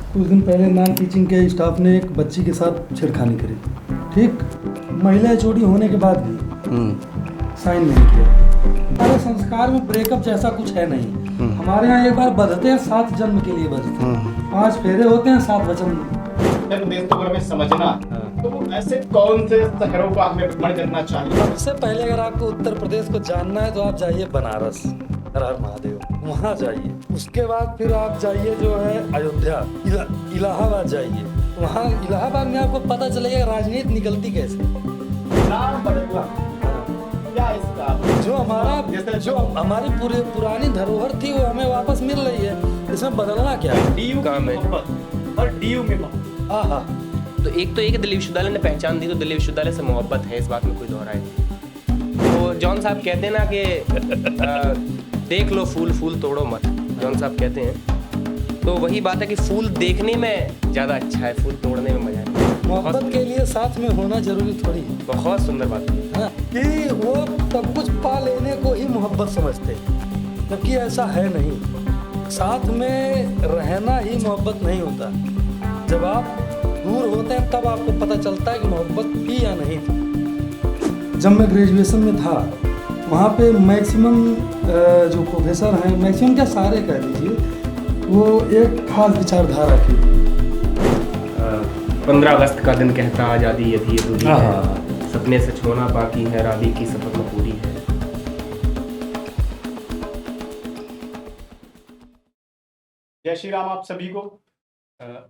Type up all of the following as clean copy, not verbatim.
कुछ दिन पहले नॉन टीचिंग के स्टाफ ने एक बच्ची के साथ छेड़खानी करी। ठीक, महिला चोरी होने के बाद भी साइन नहीं किया। हमारे संस्कार में ब्रेकअप जैसा कुछ है नहीं। हमारे यहाँ एक बार बंधते हैं 7 जन्म के लिए बंधते हैं, 5 फेरे होते हैं, 7 वचन। देश को अगर हमें समझना तो ऐसे कौन से शहरों को हमें भ्रमण करना चाहिए? सबसे पहले अगर आपको उत्तर प्रदेश को जानना है तो आप जाइए बनारस, हर हर महादेव, वहाँ जाइए। उसके बाद फिर आप जाइए जो है अयोध्या, इलाहाबाद जाइए। वहाँ इलाहाबाद में आपको पता चलेगा राजनीति निकलती कैसे। नाम बदलना क्या इसका? जो हमारी पूरी पुरानी धरोहर थी वो हमें वापस मिल रही है, इसमें बदलना क्या है? डीयू काम है और डीयू में मोहब्बत। आहा, तो एक दिल्ली विश्वविद्यालय ने पहचान दी, तो दिल्ली विश्वविद्यालय से मोहब्बत है, इस बात में कोई दो राय नहीं। तो जॉन साहब कहते हैं ना कि देख लो फूल, फूल तोड़ो मत, जॉन साहब कहते हैं। तो वही बात है कि फूल देखने में ज़्यादा अच्छा है, फूल तोड़ने में मजा है। मोहब्बत के लिए साथ में होना जरूरी थोड़ी है। बहुत सुंदर बात है। हाँ, कि वो सब कुछ पा लेने को ही मोहब्बत समझते हैं, जबकि ऐसा है नहीं। साथ में रहना ही मोहब्बत नहीं होता। जब आप दूर होते हैं तब आपको पता चलता है कि मोहब्बत थी या नहीं थी। जब मैं ग्रेजुएशन में था वहाँ पे मैक्सिमम जो प्रोफेसर हैं, मैक्सिमम क्या सारे कह लीजिए, वो एक खास विचारधारा की। 15 अगस्त का दिन कहता आज़ादी यदि अधूरी हाँ, है, हाँ। सपने सच होना बाकी है, राबी की सफर में पूरी है। जय श्री राम आप सभी को।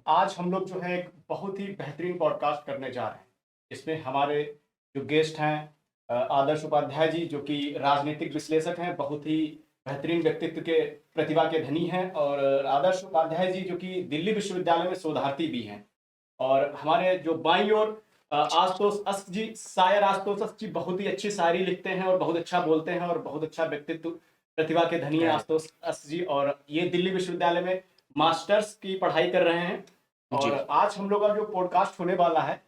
आज हम लोग जो है एक बहुत ही बेहतरीन पॉडकास्ट करने जा रहे हैं। इसमें हमारे जो गेस्ट हैं आदर्श उपाध्याय जी, जो कि राजनीतिक विश्लेषक हैं, बहुत ही बेहतरीन व्यक्तित्व के प्रतिभा के धनी हैं, और आदर्श उपाध्याय जी जो कि दिल्ली विश्वविद्यालय में शोधार्थी भी हैं। और हमारे जो बाईं ओर आशुतोष अस्त जी, शायर आशुतोष अस्त जी, बहुत ही अच्छी शायरी लिखते हैं और बहुत अच्छा बोलते हैं और बहुत अच्छा व्यक्तित्व प्रतिभा के धनी है आशुतोष अस्त जी, और ये दिल्ली विश्वविद्यालय में मास्टर्स की पढ़ाई कर रहे हैं। और आज हम लोग का जो पॉडकास्ट होने वाला है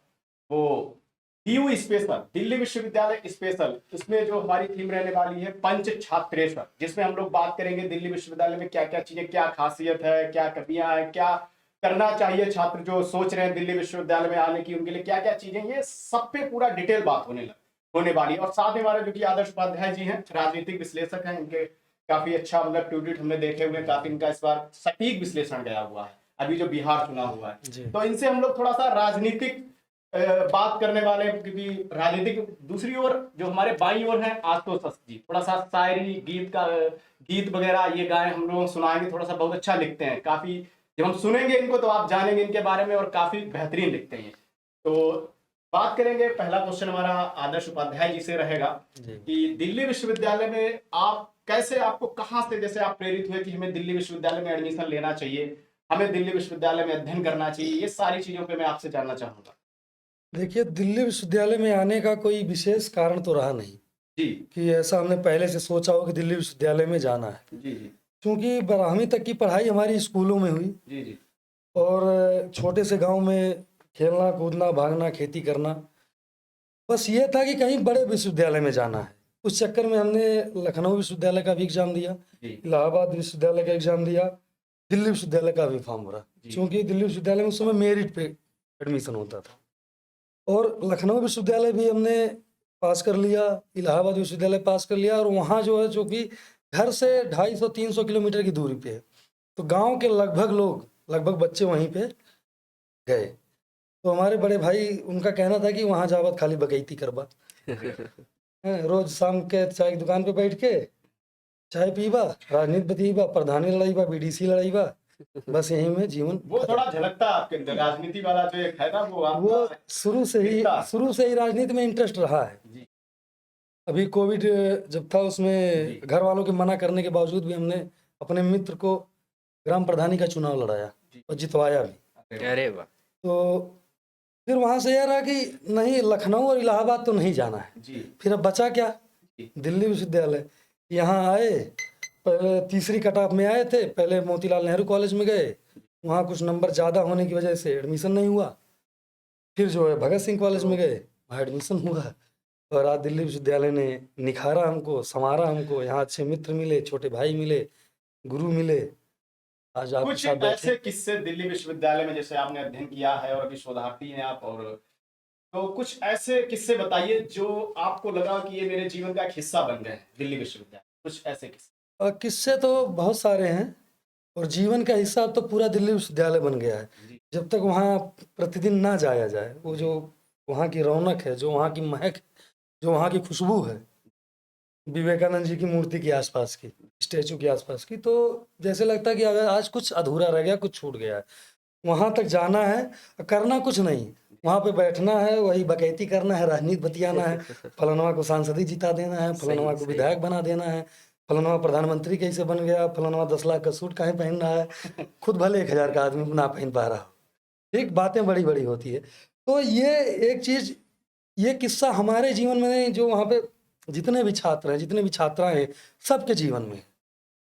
वो डीयू स्पेशल, दिल्ली विश्वविद्यालय स्पेशल, इसमें जो हमारी थीम रहने वाली है पंच छात्रेश्वर, जिसमें हम लोग बात करेंगे दिल्ली विश्वविद्यालय में क्या क्या चीजें, क्या खासियत है, क्या कमियां हैं, क्या करना चाहिए छात्र जो सोच रहे हैं दिल्ली विश्वविद्यालय में आने की, उनके लिए क्या क्या चीजें, ये सब पे पूरा डिटेल बात होने वाली है। और साथ में हमारे जो कि आदर्श उपाध्याय जी हैं, राजनीतिक विश्लेषक हैं, इनके काफी अच्छा मतलब ट्वीट हमने देखे हुए, काफी इनका इस बार सटीक विश्लेषण गया हुआ है अभी जो बिहार चुनाव हुआ है। तो इनसे हम लोग थोड़ा सा राजनीतिक बात करने वाले हैं, क्योंकि राजनीतिक दूसरी ओर जो हमारे बाईं ओर हैं आशुतोष अस्त जी, थोड़ा सा शायरी गीत वगैरह ये गाए हम लोग सुनाएंगे, थोड़ा सा बहुत अच्छा लिखते हैं काफी। जब हम सुनेंगे इनको तो आप जानेंगे इनके बारे में, और काफी बेहतरीन लिखते हैं। तो बात करेंगे, पहला क्वेश्चन हमारा आदर्श उपाध्याय जी से रहेगा कि दिल्ली विश्वविद्यालय में आप कैसे, आपको कहाँ से जैसे आप प्रेरित हुए कि हमें दिल्ली विश्वविद्यालय में एडमिशन लेना चाहिए, हमें दिल्ली विश्वविद्यालय में अध्ययन करना चाहिए, ये सारी चीजों पे मैं आपसे जानना चाहूंगा। देखिए, दिल्ली विश्वविद्यालय में आने का कोई विशेष कारण तो रहा नहीं जी कि ऐसा हमने पहले से सोचा हो कि दिल्ली विश्वविद्यालय में जाना है। जी जी क्योंकि 12वीं तक की पढ़ाई हमारी स्कूलों में हुई, जी जी और छोटे से गांव में खेलना कूदना भागना खेती करना, बस ये था कि कहीं बड़े विश्वविद्यालय में जाना है। उस चक्कर में हमने लखनऊ विश्वविद्यालय का भी एग्ज़ाम दिया, इलाहाबाद विश्वविद्यालय का एग्ज़ाम दिया, दिल्ली विश्वविद्यालय का भी फॉर्म भरा, क्योंकि दिल्ली विश्वविद्यालय में उस समय मेरिट पे एडमिशन होता था। और लखनऊ विश्वविद्यालय भी हमने पास कर लिया, इलाहाबाद विश्वविद्यालय पास कर लिया, और वहाँ जो है जो कि घर से 250-300 किलोमीटर की दूरी पे है, तो गांव के लगभग बच्चे वहीं पे गए। तो हमारे बड़े भाई, उनका कहना था कि वहाँ जावत खाली बकैती करबा रोज शाम के चाय की दुकान पे बैठ के चाय पीबा, राजनीति बतीबा, प्रधानी लड़ाईबा, बीडीसी लड़ाईबा, बस यही में जीवन। वो थोड़ा झलकता है आपके अंदर राजनीति वाला जो एक है ना, वो शुरू से ही राजनीति में इंटरेस्ट रहा है। जी। अभी कोविड जब था उसमें घर वालों के मना करने के बावजूद भी हमने अपने मित्र को ग्राम प्रधानी का चुनाव लड़ाया और जितवाया भी। अरे वाह। तो फिर वहाँ से यह रहा कि नहीं, लखनऊ और इलाहाबाद तो नहीं जाना है। फिर अब बचा क्या, दिल्ली विश्वविद्यालय। यहाँ आए, पहले तीसरी कटाप में आए थे, पहले मोतीलाल नेहरू कॉलेज में गए, वहाँ कुछ नंबर ज़्यादा होने की वजह से एडमिशन नहीं हुआ। फिर जो है भगत सिंह कॉलेज में गए, वहाँ एडमिशन हुआ, और आज दिल्ली विश्वविद्यालय ने निखारा हमको, संवारा हमको। यहाँ अच्छे मित्र मिले, छोटे भाई मिले, गुरु मिले, आज आपके कुछ साथ बैठे। ऐसे किस्से दिल्ली विश्वविद्यालय में, जैसे आपने अध्ययन किया है और अभी शोधार्थी हैं आप, और तो कुछ ऐसे किस्से बताइए जो आपको लगा कि ये मेरे जीवन का एक हिस्सा बन गए हैं दिल्ली विश्वविद्यालय, कुछ ऐसे किस्से। और किस्से तो बहुत सारे हैं, और जीवन का हिस्सा अब तो पूरा दिल्ली विश्वविद्यालय बन गया है। जी। जब तक वहाँ प्रतिदिन ना जाया जाए, वो जो वहाँ की रौनक है, जो वहाँ की महक, जो वहाँ की खुशबू है विवेकानंद जी की मूर्ति के आसपास की, स्टेचू के आसपास की, तो जैसे लगता है कि अगर आज कुछ अधूरा रह गया, कुछ छूट गया है। वहाँ तक जाना है, करना कुछ नहीं, वहाँ पे बैठना है, वही बकैती करना है, राजनीति बतियाना है, फलानवा को सांसदी जिता देना है, फलानवा को विधायक बना देना है, फलानवा प्रधानमंत्री कैसे बन गया, फलानवा 10 लाख का सूट काहे पहन रहा है, खुद भले 1,000 का आदमी ना पहन पा रहा हो। ठीक, बातें बड़ी बड़ी होती है। तो ये एक चीज़, ये किस्सा हमारे जीवन में नहीं, जो वहाँ पे जितने भी छात्र हैं, जितने भी छात्राएं हैं, सबके जीवन में।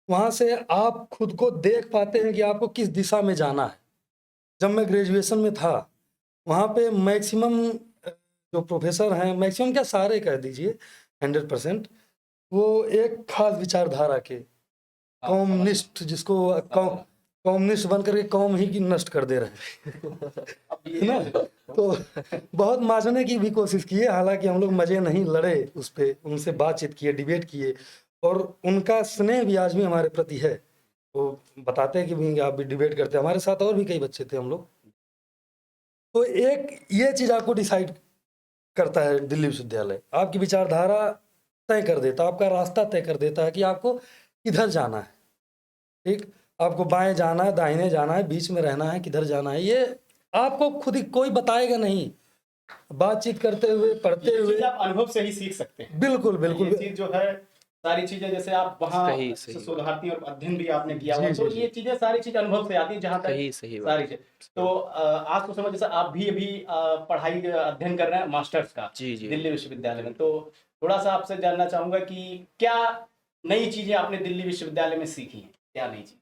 वहाँ से आप खुद को देख पाते हैं कि आपको किस दिशा में जाना है। जब मैं ग्रेजुएशन में था, वहाँ पे मैक्सिमम जो प्रोफेसर हैं, मैक्सिमम क्या सारे कह दीजिए 100%, वो एक खास विचारधारा के कम्युनिस्ट, जिसको कम्युनिस्ट बन करके कौम ही की नष्ट कर दे रहे हैं, है ना। तो बहुत मारने की भी कोशिश की है, हालांकि हम लोग मजे नहीं लड़े उस पर, उनसे बातचीत किए, डिबेट किए, और उनका स्नेह भी आज भी हमारे प्रति है। वो बताते हैं कि भी आप भी डिबेट करते हैं, हमारे साथ और भी कई बच्चे थे हम लोग। तो एक ये चीज़ आपको डिसाइड करता है दिल्ली विश्वविद्यालय, आपकी विचारधारा तय कर देता है, आपका रास्ता तय कर देता है कि आपको किधर जाना है। ठीक, आपको बाएं जाना है, दाहिने जाना है, बीच में रहना है, किधर जाना है, ये आपको खुद ही कोई बताएगा नहीं। बातचीत करते हुए, पढ़ते ये हुए, चीज़ आप अनुभव से ही सीख सकते हैं। बिल्कुल बिल्कुल। ये चीज जो है, सारी चीजें जैसे आप वहाँ सही, सही। शोधार्थी और अध्ययन भी आपने किया जी, हुआ, तो जी, ये चीजें सारी चीज अनुभव से आती है, जहाँ तक सही बात। सारी चीज। तो आज तो समझ, जैसे आप भी अभी पढ़ाई अध्ययन कर रहे हैं मास्टर्स का जी, जी। दिल्ली विश्वविद्यालय में, तो थोड़ा सा आपसे जानना चाहूंगा कि क्या नई चीजें आपने दिल्ली विश्वविद्यालय में सीखी हैं, क्या नई चीज।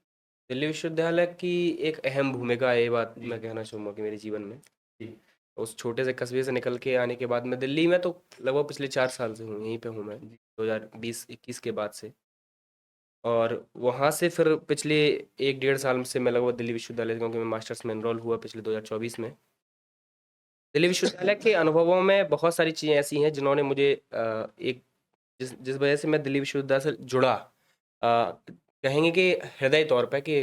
दिल्ली विश्वविद्यालय की एक अहम भूमिका है, ये बात मैं कहना चाहूँगा कि मेरे जीवन में। जी। उस छोटे से कस्बे से निकल के आने के बाद मैं दिल्ली में तो लगभग पिछले 4 साल से हूँ, यहीं पे हूँ मैं, 2020-21 के बाद से। और वहाँ से फिर पिछले 1 डेढ़ साल से मैं लगभग दिल्ली विश्वविद्यालय, क्योंकि मैं मास्टर्स में एनरोल हुआ पिछले 2024 में। दिल्ली विश्वविद्यालय के अनुभवों में बहुत सारी चीज़ें ऐसी हैं जिन्होंने मुझे एक जिस वजह से मैं दिल्ली विश्वविद्यालय से जुड़ा, कहेंगे कि हृदय तौर पे, कि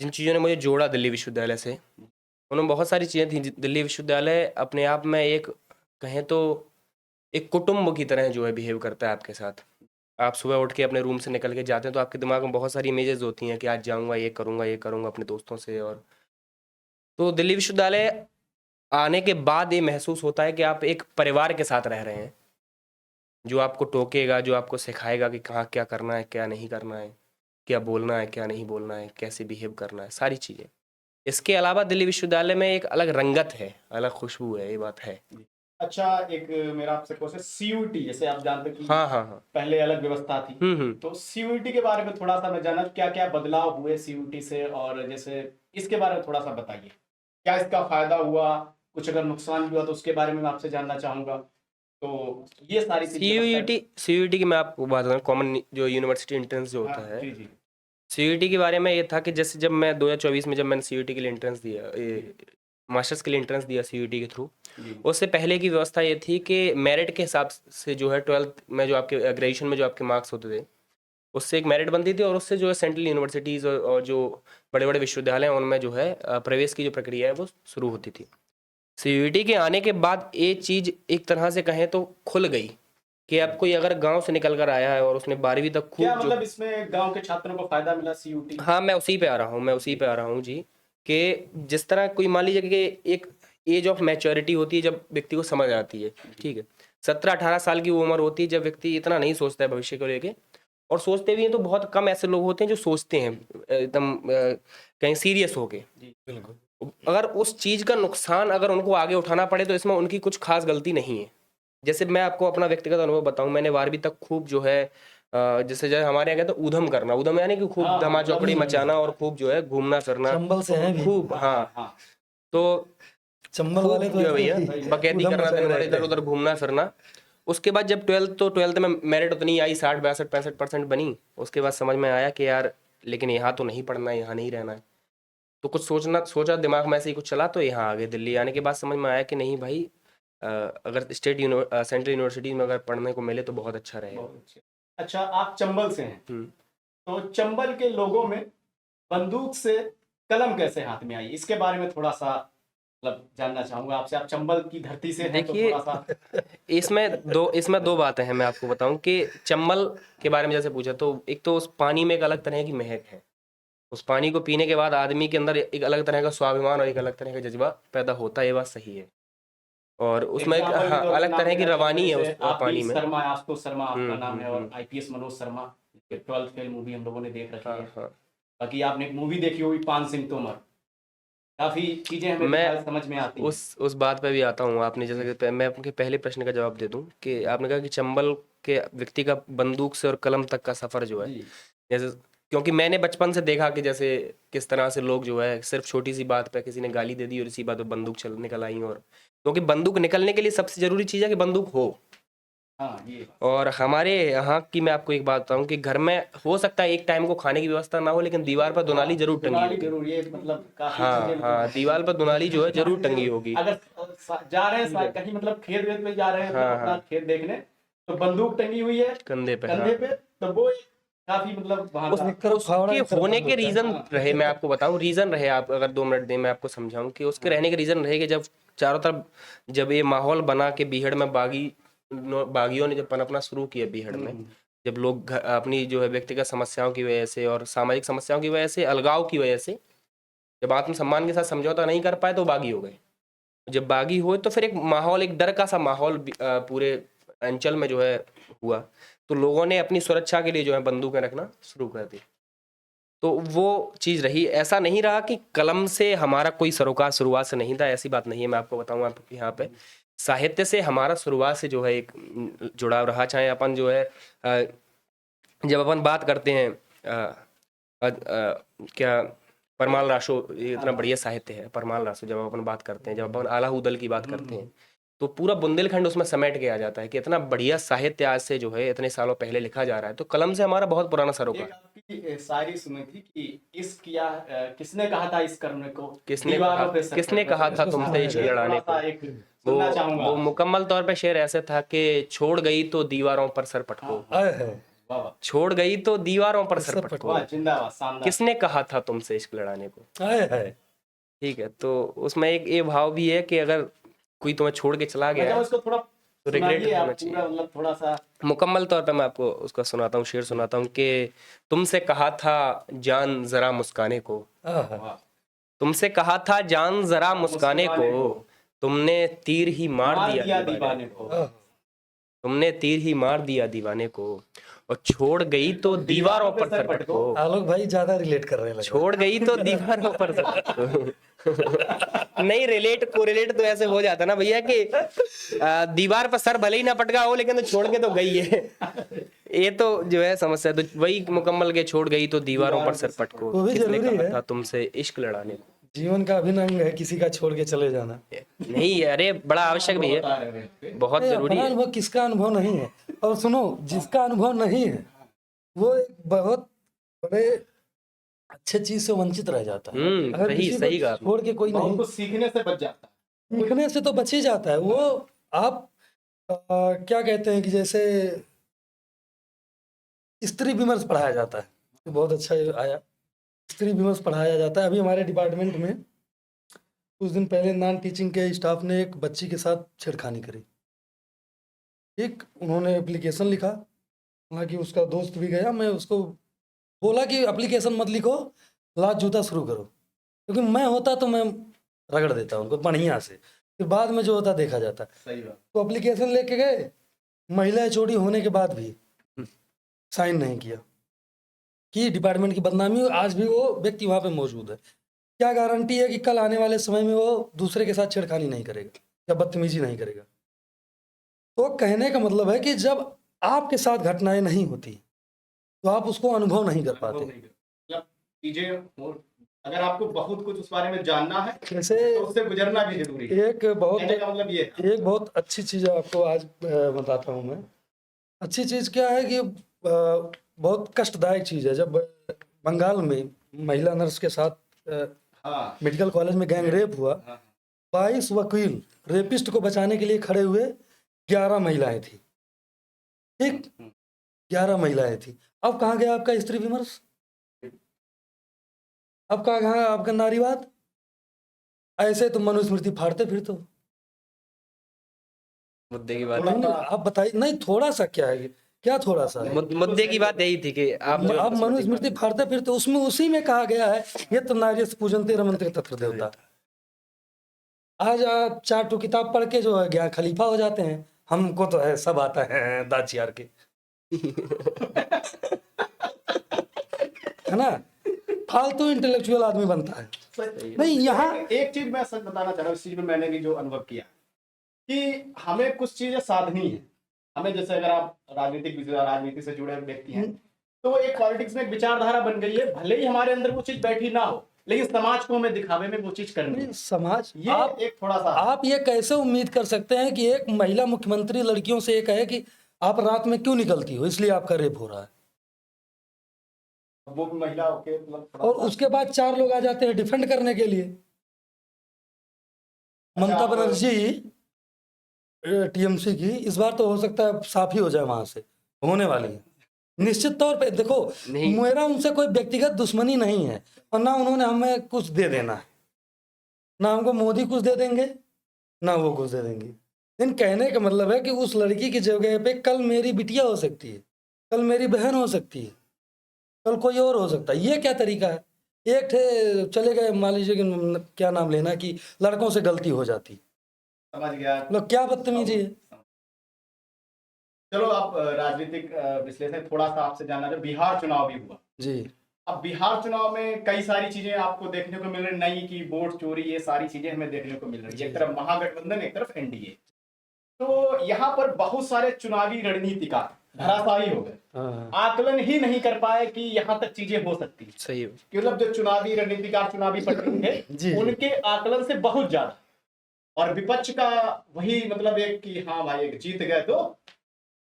जिन चीज़ों ने मुझे जोड़ा दिल्ली विश्वविद्यालय से, उनमें बहुत सारी चीज़ें थी। दिल्ली विश्वविद्यालय अपने आप में एक, कहें तो एक कुटुंब की तरह जो है बिहेव करता है आपके साथ। आप सुबह उठ के अपने रूम से निकल के जाते हैं तो आपके दिमाग में बहुत सारी इमेजेस होती हैं कि आज जाऊँगा, ये करूँगा अपने दोस्तों से। और तो दिल्ली विश्वविद्यालय आने के बाद ये महसूस होता है कि आप एक परिवार के साथ रह रहे हैं, जो आपको टोकेगा, जो आपको सिखाएगा कि कहाँ क्या करना है, क्या नहीं करना है, क्या बोलना है, क्या नहीं बोलना है, कैसे बिहेव करना है, सारी चीज़ें। इसके अलावा दिल्ली विश्वविद्यालय में एक अलग रंगत है, अलग खुशबू है, ये बात है। अच्छा, एक मेरा आपसे क्वेश्चन, सीयूईटी, जैसे आप जानते हैं कि हाँ। पहले अलग व्यवस्था थी, तो सीयूईटी के बारे में थोड़ा सा मैं जानना, क्या क्या बदलाव हुए सीयूईटी से, और जैसे इसके बारे में थोड़ा सा बताइए, क्या इसका फायदा हुआ, कुछ अगर नुकसान भी हुआ तो उसके बारे में मैं आपसे जानना चाहूंगा। तो ये सारी सीयूईटी की मैं आपको बात बताऊं, कॉमन जो यूनिवर्सिटी एंट्रेंस जो होता है, जी जी, सीयूईटी के बारे में ये था कि जैसे जब मैं 2024 में जब मैंने सीयूईटी के लिए एंट्रेंस दिया, मास्टर्स के लिए एंट्रेंस दिया सीयूईटी के थ्रू, उससे पहले की व्यवस्था ये थी कि मेरिट के हिसाब से जो है 12th में जो आपके ग्रेजुएशन में जो आपके मार्क्स होते थे, उससे एक मेरिट बनती थी, और उससे जो है सेंट्रल यूनिवर्सिटीज़ और जो बड़े बड़े विश्वविद्यालय हैं उनमें जो है प्रवेश की जो प्रक्रिया है वो शुरू होती थी। सीयूईटी के आने के बाद ये चीज़ एक तरह से कहें तो खुल गई कि अब कोई अगर गांव से निकल कर आया है और उसने 12वीं तक खूब, क्या मतलब इसमें गांव के छात्रों को फायदा मिला सीयूईटी? हाँ, मैं उसी पे आ रहा हूँ जी, कि जिस तरह कोई मान लीजिए कि एक एज ऑफ मैच्योरिटी होती है जब व्यक्ति को समझ आती है, ठीक है, 17-18 साल की वो उम्र होती है जब व्यक्ति इतना नहीं सोचता है भविष्य को लेके, और सोचते भी हैं तो बहुत कम ऐसे लोग होते हैं जो सोचते हैं एकदम कहीं सीरियस होके। अगर उस चीज़ का नुकसान अगर उनको आगे उठाना पड़े तो इसमें उनकी कुछ खास गलती नहीं है। जैसे मैं आपको अपना व्यक्तिगत अनुभव बताऊं, मैंने 12वीं तक खूब जो है जैसे हमारे यहाँ कहते हैं ऊधम करना, ऊधम यानी कि खूब धमा चौकड़ी मचाना और खूब जो है घूमना फिरना, चंबल से हैं भी। खूब, हाँ। तो चंबल वाले तो जो है भैया बकैती करना, दिन भर इधर उधर घूमना फिरना। उसके बाद जब 12th में मेरिट उतनी आई, 60, 62, 65% बनी। उसके बाद समझ में आया कि यार लेकिन यहाँ तो नहीं पढ़ना है, यहाँ नहीं रहना है। तो कुछ सोचा दिमाग में ऐसे ही कुछ चला, तो यहाँ आ गए। दिल्ली आने के बाद समझ में आया कि नहीं भाई, अगर सेंट्रल यूनिवर्सिटी में अगर पढ़ने को मिले तो बहुत अच्छा रहेगा। बहुत अच्छे। अच्छा, आप चंबल से हैं, हम्म। तो चंबल के लोगों में बंदूक से कलम कैसे हाथ में आई, इसके बारे में थोड़ा सा मतलब जानना चाहूंगा आपसे। आप चंबल की धरती से हैं, तो देखिए, थोड़ा सा इसमें दो बातें हैं। मैं आपको बताऊं कि चंबल के बारे में जैसे पूछा, तो एक तो उस पानी में एक अलग तरह की महक है। उस पानी को पीने के बाद आदमी के अंदर एक अलग तरह का स्वाभिमान और एक अलग तरह का जज्बा पैदा होता है, ये बात सही है। और उसमें एक एग्जाम्पल के तौर पे अलग नाम तरह की लेना रवानी है जैसे उस आप पानी भी में। शर्मा, आशुतोष शर्मा आपका नाम है, और हम्म। IPS Manoj Sharma, 12th fail movie हम लोगों ने देख रखी हाँ है। हाँ। बाकी आपने एक मूवी देखी होगी पान सिंह तोमर, काफी चीजें हमें मैं समझ में आती हैं। उस बात पे भी आता हूँ। आपने जैसे कि मैं आपके पहले प्रश्न का जवाब दे दूं कि आपने कहा कि चंबल के व्यक्ति का बंदूक से और कलम तक का सफर जो है, जी। जैसे क्योंकि मैंने बचपन से देखा कि जैसे किस तरह से लोग जो है सिर्फ छोटी सी बात पे किसी ने गाली दे दी और इसी बात पे बंदूक चल निकल आई। और क्योंकि बंदूक निकलने के लिए सबसे जरूरी चीज़ है कि बंदूक हो। हाँ, ये और हमारे यहाँ की मैं आपको एक बात बताऊं कि घर में हो सकता है एक टाइम को खाने की व्यवस्था ना हो, लेकिन दीवार पर दुनाली जरूर टंगी दुनाली होगी। जरूर, ये मतलब काफी हाँ चीजें हाँ, दीवार पर दुनाली जो है जरूर टंगी होगी। अगर जा रहे हैं कहीं, मतलब खेत वेत में जा रहे हैं, हाँ, अपना हाँ। खेत देखने, तो बंदूक टंगी हुई है कंधे पे। कंधे हाँ। पे, तो वो काफी मतलब वहां का एक तरफ फावड़ा, उसके एक तरफ होने बंदूक के है। रीजन हाँ। रहे, मैं आपको बताऊं रीजन रहे। आप अगर 2 मिनट दें मैं आपको समझाऊं कि उसके रहने के रीजन रहे कि जब चारों तरफ जब ये माहौल बना के बीहड़ में बागियों ने जब पनपना शुरू किया बीहड़ में, जब लोग अपनी जो है व्यक्तिगत समस्याओं की वजह से और सामाजिक समस्याओं की वजह से, अलगाव की वजह से जब आत्मसम्मान के साथ समझौता नहीं कर पाए तो बागी हो गए। जब बागी हुए तो फिर एक माहौल, एक डर का सा माहौल पूरे अंचल में जो है हुआ, तो लोगों ने अपनी सुरक्षा के लिए जो है बंदूकें रखना शुरू कर दी। तो वो चीज़ रही। ऐसा नहीं रहा कि कलम से हमारा कोई सरोकार शुरुआत से नहीं था, ऐसी बात नहीं है। मैं आपको बताऊँ, आप यहाँ पे साहित्य से हमारा शुरुआत से जो है एक जुड़ाव रहा। चाहे अपन जो है जब अपन बात करते हैं क्या परमाल रासो, ये इतना बढ़िया साहित्य है परमाल रासो। जब अपन बात करते हैं, जब अपन आला उदल की बात करते हैं, तो पूरा बुंदेलखंड उसमें समेट के आ जाता है कि इतना बढ़िया साहित्य आज से जो है इतने सालों पहले लिखा जा रहा है। तो कलम से हमारा बहुत पुराना सरोकार। एक आपकी शायरी सुनी थी कि इश्क किया, किसने कहा था इस करने को, किसने दीवारों पे सर किसने कहा था तुमसे इश्क लड़ाने को। सुनना चाहूंगा। वो मुकम्मल तौर पे शेर ऐसे था कि छोड़ गई तो दीवारों पर सर पटको, आए है। वाह वाह, छोड़ गई तो दीवारों पर सर पटको, वाह, जिंदाबाद, शानदार। किसने कहा था तुमसे इश्क लड़ाने को। आए है। ठीक है, तो उसमें एक ये भाव भी है कि अगर कोई तुम्हें छोड़ के चला गया मतलब उसको थोड़ा तो रिग्रेट सुनाइए आप होना चाहिए। पूरा, मतलब थोड़ा सा मुकम्मल तौर पे मैं आपको उसका सुनाता हूँ, शेर सुनाता हूँ कि तुमसे कहा था जान जरा मुस्काने को, आहा। वाह, तुमसे कहा था जान जरा मुस्काने को, तुमने तीर ही मार दिया दीवाने को, आहा। तुमने तीर ही मार दिया दीवाने को, और छोड़ गई तो दीवारों पर सर पटको। आलोक भाई ज्यादा रिलेट कर रहे हैं लग रहा छोड़ गई तो दीवारों पर सर पटको। नहीं, रिलेट तो ऐसे हो जाता ना भैया कि दीवार पर सर भले ही ना पटका हो, लेकिन तो छोड़ के तो गई है। ये तो जो है समस्या, तो वही मुकम्मल के छोड़ गई तो दीवारों पर सर पटको, वो भी किसने जरूरी कहा है। था तुमसे इश्क लड़ाने को। जीवन का अभिन्न अंग है किसी का छोड़ के चले जाना। नहीं, अरे बड़ा आवश्यक भी है, बता रहे हैं। बहुत जरूरी अपना है। अनुभव किसका अनुभव नहीं है। और सुनो, जिसका अनुभव नहीं है वो एक बहुत बड़े अच्छे चीज से वंचित रह जाता है। अगर सही किसी को सही कहा। छोड़ के कोई बहुत नहीं, कुछ सीखने से बच जाता है। सीखने से तो बच ही जाता है वो। आप क्या कहते हैं कि जैसे स्त्री विमर्श पढ़ाया जाता है, तो बहुत अच्छा आया, स्त्री विमर्श पढ़ाया जाता है। अभी हमारे डिपार्टमेंट में कुछ दिन पहले नॉन टीचिंग के स्टाफ ने एक बच्ची के साथ छेड़खानी करी। एक उन्होंने एप्लीकेशन लिखा, हालांकि उसका दोस्त भी गया, मैं उसको बोला कि एप्लीकेशन मत लिखो, लात जूता शुरू करो, क्योंकि मैं होता तो मैं रगड़ देता उनको बढ़िया से, फिर बाद में जो होता देखा जाता। सही बात। तो एप्लीकेशन लेके गए, महिला एचओडी होने के बाद भी साइन नहीं किया कि डिपार्टमेंट की बदनामी हो। आज भी वो व्यक्ति वहाँ पे मौजूद है। क्या गारंटी है कि कल आने वाले समय में वो दूसरे के साथ छेड़खानी नहीं करेगा या बदतमीजी नहीं करेगा। तो कहने का मतलब है कि जब आपके साथ घटनाएं नहीं होती तो आप उसको अनुभव नहीं कर पाते। मतलब चीजें, अगर आपको बहुत कुछ उस बारे में जानना है जैसे तो उससे गुजरना भी जरूरी है। एक बहुत कहने का मतलब ये है। एक बहुत अच्छी चीज़ आपको आज बताता हूँ मैं। अच्छी चीज़ क्या है कि बहुत कष्टदायक चीज़ है। जब बंगाल में महिला नर्स के साथ हाँ मेडिकल कॉलेज में गैंग रेप हुआ। हाँ 22 वकील रेपिस्ट को बचाने के लिए खड़े हुए, 11 महिलाएं थी। ठीक, 11 महिलाएं थी। अब कहाँ गया आपका स्त्री विमर्श? अब कहाँ गया आपका नारीवाद? ऐसे तो मनुस्मृति फाड़ते फिर तो मुद्दे की बात नहीं, आप बताइए। नहीं, थोड़ा सा क्या है, क्या थोड़ा सा है? मुद्दे की बात यही थी कि आप जो अब मनुस्मृति फाड़ते फिर तो उसमें उसी में कहा गया है, ये तो नार्य पूजनते रमनते तत्र देवता। आज आप 4 टू किताब पढ़ के जो है ज्ञान खलीफा हो जाते हैं। हमको तो है सब आता है दाचियार के, है ना? फालतू इंटेलेक्चुअल आदमी बनता है। नहीं, यहाँ एक चीज मैं सच बताना चाह रहा हूँ, इस चीज में मैंने भी जो अनुभव किया कि हमें कुछ चीजें साधनी है। हमें जैसे अगर आप राजनीति से जुड़े व्यक्ति हैं तो एक पॉलिटिक्स में एक विचारधारा बन गई है, भले ही हमारे अंदर वो चीज बैठी ना हो, लेकिन समाज को हमें दिखावे में वो चीज करनी है। समाज, ये आप एक थोड़ा सा आप ये कैसे उम्मीद कर सकते हैं कि एक महिला मुख्यमंत्री लड़कियों से ये कहे कि आप रात में क्यों निकलती हो, इसलिए आपका रेप हो रहा है, वो भी महिला के मतलब थोड़ा और सा- उसके बाद 4 लोग आ जाते हैं डिफेंड करने के लिए। ममता आप- बनर्जी टीएमसी की इस बार तो हो सकता है साफ ही हो जाए, वहां से होने वाली है निश्चित तौर पे। देखो, नहीं। मेरा उनसे कोई व्यक्तिगत दुश्मनी नहीं है, और ना उन्होंने हमें कुछ दे देना है, ना हमको मोदी कुछ दे देंगे, ना वो कुछ दे देंगे। लेकिन कहने का मतलब है कि उस लड़की की जगह पे कल मेरी बिटिया हो सकती है, कल मेरी बहन हो सकती है, कल कोई और हो सकता है। ये क्या तरीका है? एक थे चले गए, मान लीजिए कि क्या नाम लेना, कि लड़कों से गलती हो जाती, समझ गया। मतलब क्या बदतमीजी है। चलो, आप राजनीतिक विश्लेषण थोड़ा सा आपसे जानना है। बिहार चुनाव भी हुआ जी, अब बिहार चुनाव में कई सारी चीजें आपको देखने को मिल रही, नई की वोट चोरी, ये सारी चीजें हमें देखने को मिल रही है। एक तरफ महागठबंधन, एक तरफ एनडीए। तो यहाँ पर बहुत सारे चुनावी रणनीतिकार धराशायी हो गए, हाँ, आकलन ही नहीं कर पाए कि यहाँ तक चीजें हो सकती है। सही है। कि मतलब जो चुनावी रणनीतिकार, चुनावी पंडित थे, जी। उनके आकलन से बहुत ज्यादा, और विपक्ष का वही मतलब एक कि हाँ भाई एक जीत गए तो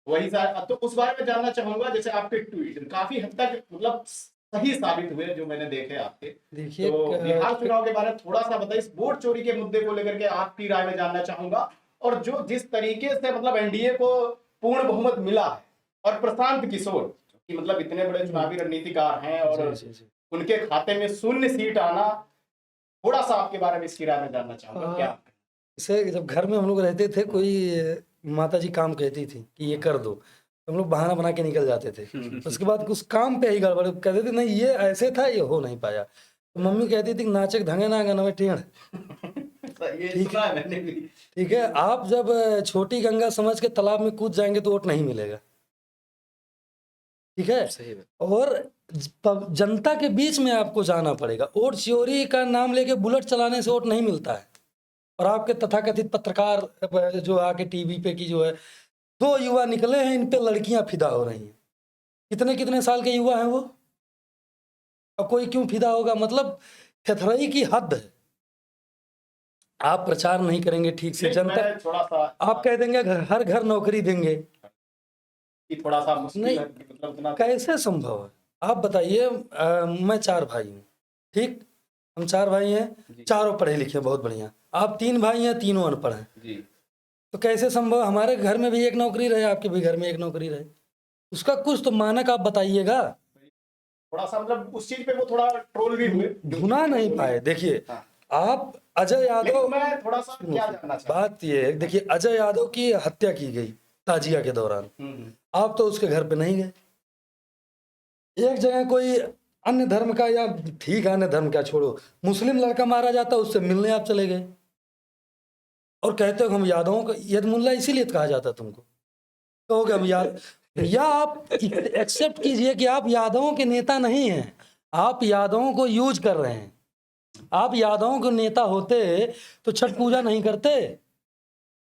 वही तो उस बारे में जानना चाहूंगा। जैसे आपके ट्वीट काफी हद तक मतलब सही साबित हुए जो मैंने देखे आपके। देखिए, तो बिहार चुनाव के बारे में थोड़ा सा बताइए, इस वोट चोरी के मुद्दे को लेकर के आपकी राय में जानना चाहूंगा। और जो जिस तरीके से मतलब एनडीए को पूर्ण बहुमत मिला है, और प्रशांत किशोर कि मतलब इतने बड़े चुनावी रणनीतिकार हैं और जी, जी। उनके खाते में 0 सीट आना, थोड़ा सा आपके बारे में इसकी राय में जानना चाहूंगा। क्या इसे जब घर में हम लोग रहते थे, कोई माता जी काम कहती थी कि ये कर दो, तो हम लोग बहाना बना के निकल जाते थे। उसके बाद उस काम पे ही गड़बड़ कहते थे, नहीं ये ऐसे था, ये हो नहीं पाया। तो मम्मी कहती थी नाचक धंगे ना गनवे टेढ़। ये सुना है मैंने भी। ठीक है, आप जब छोटी गंगा समझ के तालाब में कूद जाएंगे तो वोट नहीं मिलेगा। ठीक है, सही है। और जनता के बीच में आपको जाना पड़ेगा। वोट चोरी का नाम लेके बुलेट चलाने से वोट नहीं मिलता है। और आपके तथाकथित पत्रकार जो आके टीवी पे की जो है, 2 युवा निकले हैं, इन पे लड़कियां फिदा हो रही हैं। कितने कितने साल के युवा हैं वो, और कोई क्यों फिदा होगा? मतलब थेथराई की हद है। आप प्रचार नहीं करेंगे ठीक से, जनता मैं थोड़ा सा आप कह देंगे हर घर नौकरी देंगे, कि थोड़ा सा मुश्किल नहीं। है कि मतलब उतना कैसे संभव है? आप बताइए। मैं 4 भाई हूँ, ठीक, हम 4 भाई हैं, चारों पढ़े लिखे बहुत बढ़िया। आप 3 भाई हैं, तीनों अनपढ़ हैं। जी। तो कैसे संभव? हमारे घर में भी एक नौकरी रहे, आपके भी घर में एक नौकरी रहे, उसका कुछ तो मानक आप बताइएगा। थोड़ा सा मतलब उस चीज पे वो थोड़ा ट्रोल भी हुए, ढूंढा नहीं पाए। देखिए, हाँ। आप अजय यादव, लेकिन मैं थोड़ा सा क्या जानना चाहता बात ये है, देखिए अजय यादव की हत्या की गई ताजिया के दौरान, हूं। आप तो उसके घर पे नहीं गए। एक जगह कोई अन्य धर्म का, या ठीक है अन्य धर्म का छोड़ो, मुस्लिम लड़का मारा जाता, उससे मिलने आप चले गए, और कहते हो हम यादवों का यद मुल्ला इसीलिए कहा जाता तुमको, कहोगे हम याद, या आप एक्सेप्ट कीजिए कि आप यादवों के नेता नहीं हैं, आप यादवों को यूज कर रहे हैं। आप यादवों के नेता होते तो छठ पूजा नहीं करते,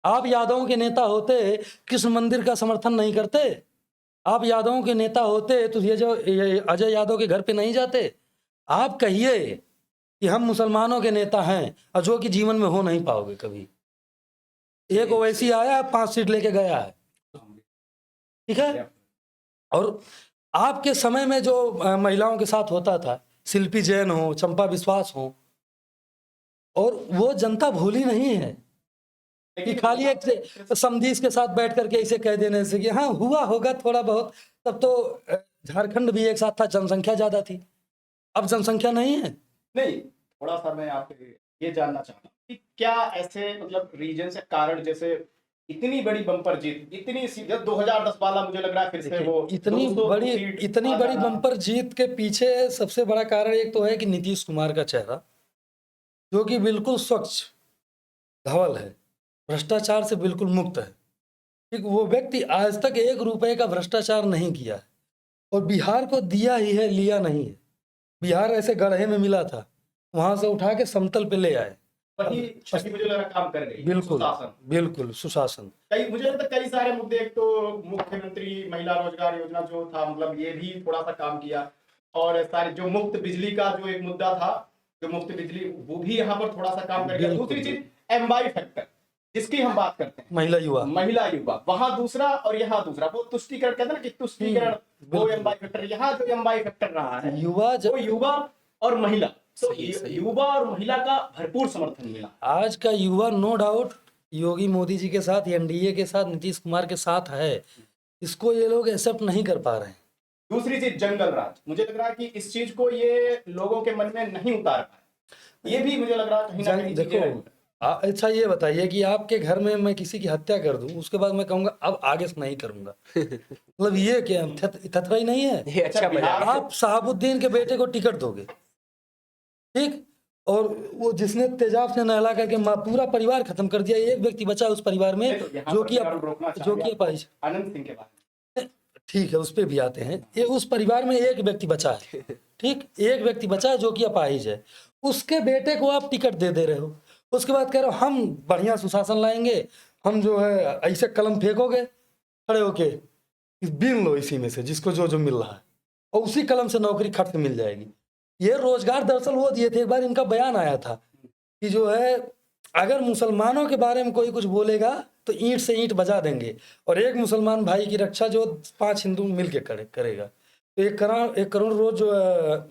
आप यादवों के नेता होते कृष्ण मंदिर का समर्थन नहीं करते, आप यादवों के नेता होते तो ये जो अजय यादव के घर पे नहीं जाते। आप कहिए कि हम मुसलमानों के नेता हैं, और जो कि जीवन में हो नहीं पाओगे कभी। एक ओवैसी आया, 5 सीट लेके गया है, ठीक है, और आपके समय में जो महिलाओं के साथ होता था, शिल्पी जैन हो, चंपा विश्वास हो, और वो जनता भूली नहीं है कि लेकिन खाली एक समधीश के साथ बैठ करके इसे कह देने से कि हाँ हुआ होगा थोड़ा बहुत। तब तो झारखंड भी एक साथ था, जनसंख्या ज्यादा थी, अब जनसंख्या नहीं है। नहीं, थोड़ा सा मैं आपसे ये जानना चाहता हूँ कि क्या ऐसे मतलब रीजन से कारण, जैसे इतनी बड़ी बम्पर जीत, इतनी सी, जब 2010 वाला मुझे लग रहा है फिर से वो इतनी 200 बड़ी सीट इतनी आ बड़ी जाना। बम्पर जीत के पीछे सबसे बड़ा कारण एक तो है कि नीतीश कुमार का चेहरा, जो कि बिल्कुल स्वच्छ धवल है, भ्रष्टाचार से बिल्कुल मुक्त है। ठीक, वो व्यक्ति आज तक 1 रुपए का भ्रष्टाचार नहीं किया है, और बिहार को दिया ही है, लिया नहीं है। बिहार ऐसे गड्ढे में मिला था, वहां से उठा के समतल पे ले आए। वही छवि मुझे लग रहा काम कर गई, बिल्कुल सुशासन। बिल्कुल सुशासन। कई मुझे लगता है कई सारे मुद्दे, एक तो मुख्यमंत्री महिला रोजगार योजना जो था, मतलब ये भी थोड़ा सा काम किया, और सारे जो मुफ्त बिजली का जो एक मुद्दा था, जो मुफ्त बिजली, वो भी यहाँ पर थोड़ा सा काम कर गया। बिल्कुल। दूसरी चीज एमवाई फैक्टर, जिसकी हम बात करते हैं, महिला युवा महिला युवा, वहां दूसरा और यहाँ दूसरा, वो तुष्टिकरण कहते हैं ना कि तुष्टिकरण, वो बिल्कुल। एमवाई फैक्टर, यहाँ जो एमवाई फैक्टर रहा है युवा वो युवा और महिला, तो सही, सही। युवा और महिला का भरपूर समर्थन मिला। आज का युवा नो डाउट योगी मोदी जी के साथ, एनडीए के साथ, नीतीश कुमार के साथ है। इसको ये लोग एक्सेप्ट नहीं कर पा रहे हैं। दूसरी चीज जंगल राज, मुझे लग रहा है कि इस चीज को ये लोगों के मन में नहीं उतार पाए, ये भी मुझे लग रहा है कहीं ना कहीं चीजें रही। देखो, अच्छा ये बताइए कि आपके घर में मैं किसी की हत्या कर दूं, उसके बाद मैं कहूंगा अब आगे से नहीं करूंगा, मतलब ये क्या थथराई नहीं है? ये अच्छा मजाक है। आप साहबुद्दीन के बेटे को टिकट दोगे, ठीक, और वो जिसने तेजाब से नहला करके पूरा परिवार खत्म कर दिया, एक व्यक्ति बचा उस परिवार में नहीं, तो यहाँ जो पर कि मैं रोकना जो कि चाहूंगा अपाहिज। आनंद सिंह के बारे में। ठीक है, उस पे भी आते हैं। ये उस परिवार में एक व्यक्ति बचा है, ठीक, एक व्यक्ति बचा है जो कि अपाहिज है, उसके बेटे को आप टिकट दे रहे हो। उसके बाद कह रहे हो हम बढ़िया सुशासन लाएंगे, हम जो है ऐसे कलम फेंकोगे खड़े होके, बीन लो इसी में से जिसको जो जो मिल रहा है, और उसी कलम से नौकरी खट से मिल जाएगी। ये रोजगार दरअसल वो दिए थे। एक बार इनका बयान आया था कि जो है अगर मुसलमानों के बारे में कोई कुछ बोलेगा तो ईंट से ईंट बजा देंगे, और एक मुसलमान भाई की रक्षा जो 5 हिंदू मिल के करेगा। तो 1 करोड़ रोज जो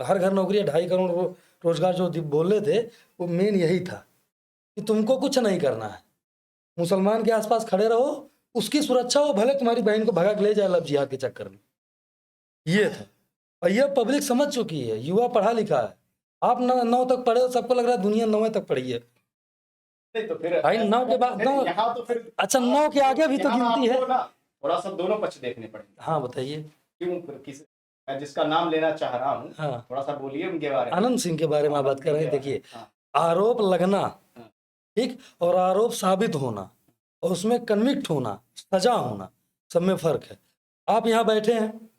हर घर नौकरी, 2.5 करोड़ रोजगार जो बोल रहे थे, वो मेन यही था कि तुमको कुछ नहीं करना है, मुसलमान के आसपास खड़े रहो, उसकी सुरक्षा हो, भले तुम्हारी बहन को भगा के ले जाए लव जिहाद के चक्कर में। ये था, और ये पब्लिक समझ चुकी है, युवा पढ़ा लिखा है। आप 9 तक पढ़े हो, सबको लग रहा है दुनिया 9 तक पढ़ी है। नहीं तो फिर भाई 9 के बाद 9, यहाँ तो फिर अच्छा 9 के आगे भी तो यहाँ गिनती है। आपको ना थोड़ा सा दोनों पक्ष देखने पड़ेंगे। हाँ बताइए। क्यों? फिर किस, मैं जिसका नाम लेना चाह रहा हूँ, हाँ, थोड़ा सा बोलिए उनके बारे में। आनंद सिंह के बारे में आप बात कर रहे हैं। देखिए, हाँ, आरोप लगना, ठीक, और आरोप साबित होना, और उसमें कन्विक्ट होना, सजा होना, सब में फर्क है। आप यहाँ बैठे हैं,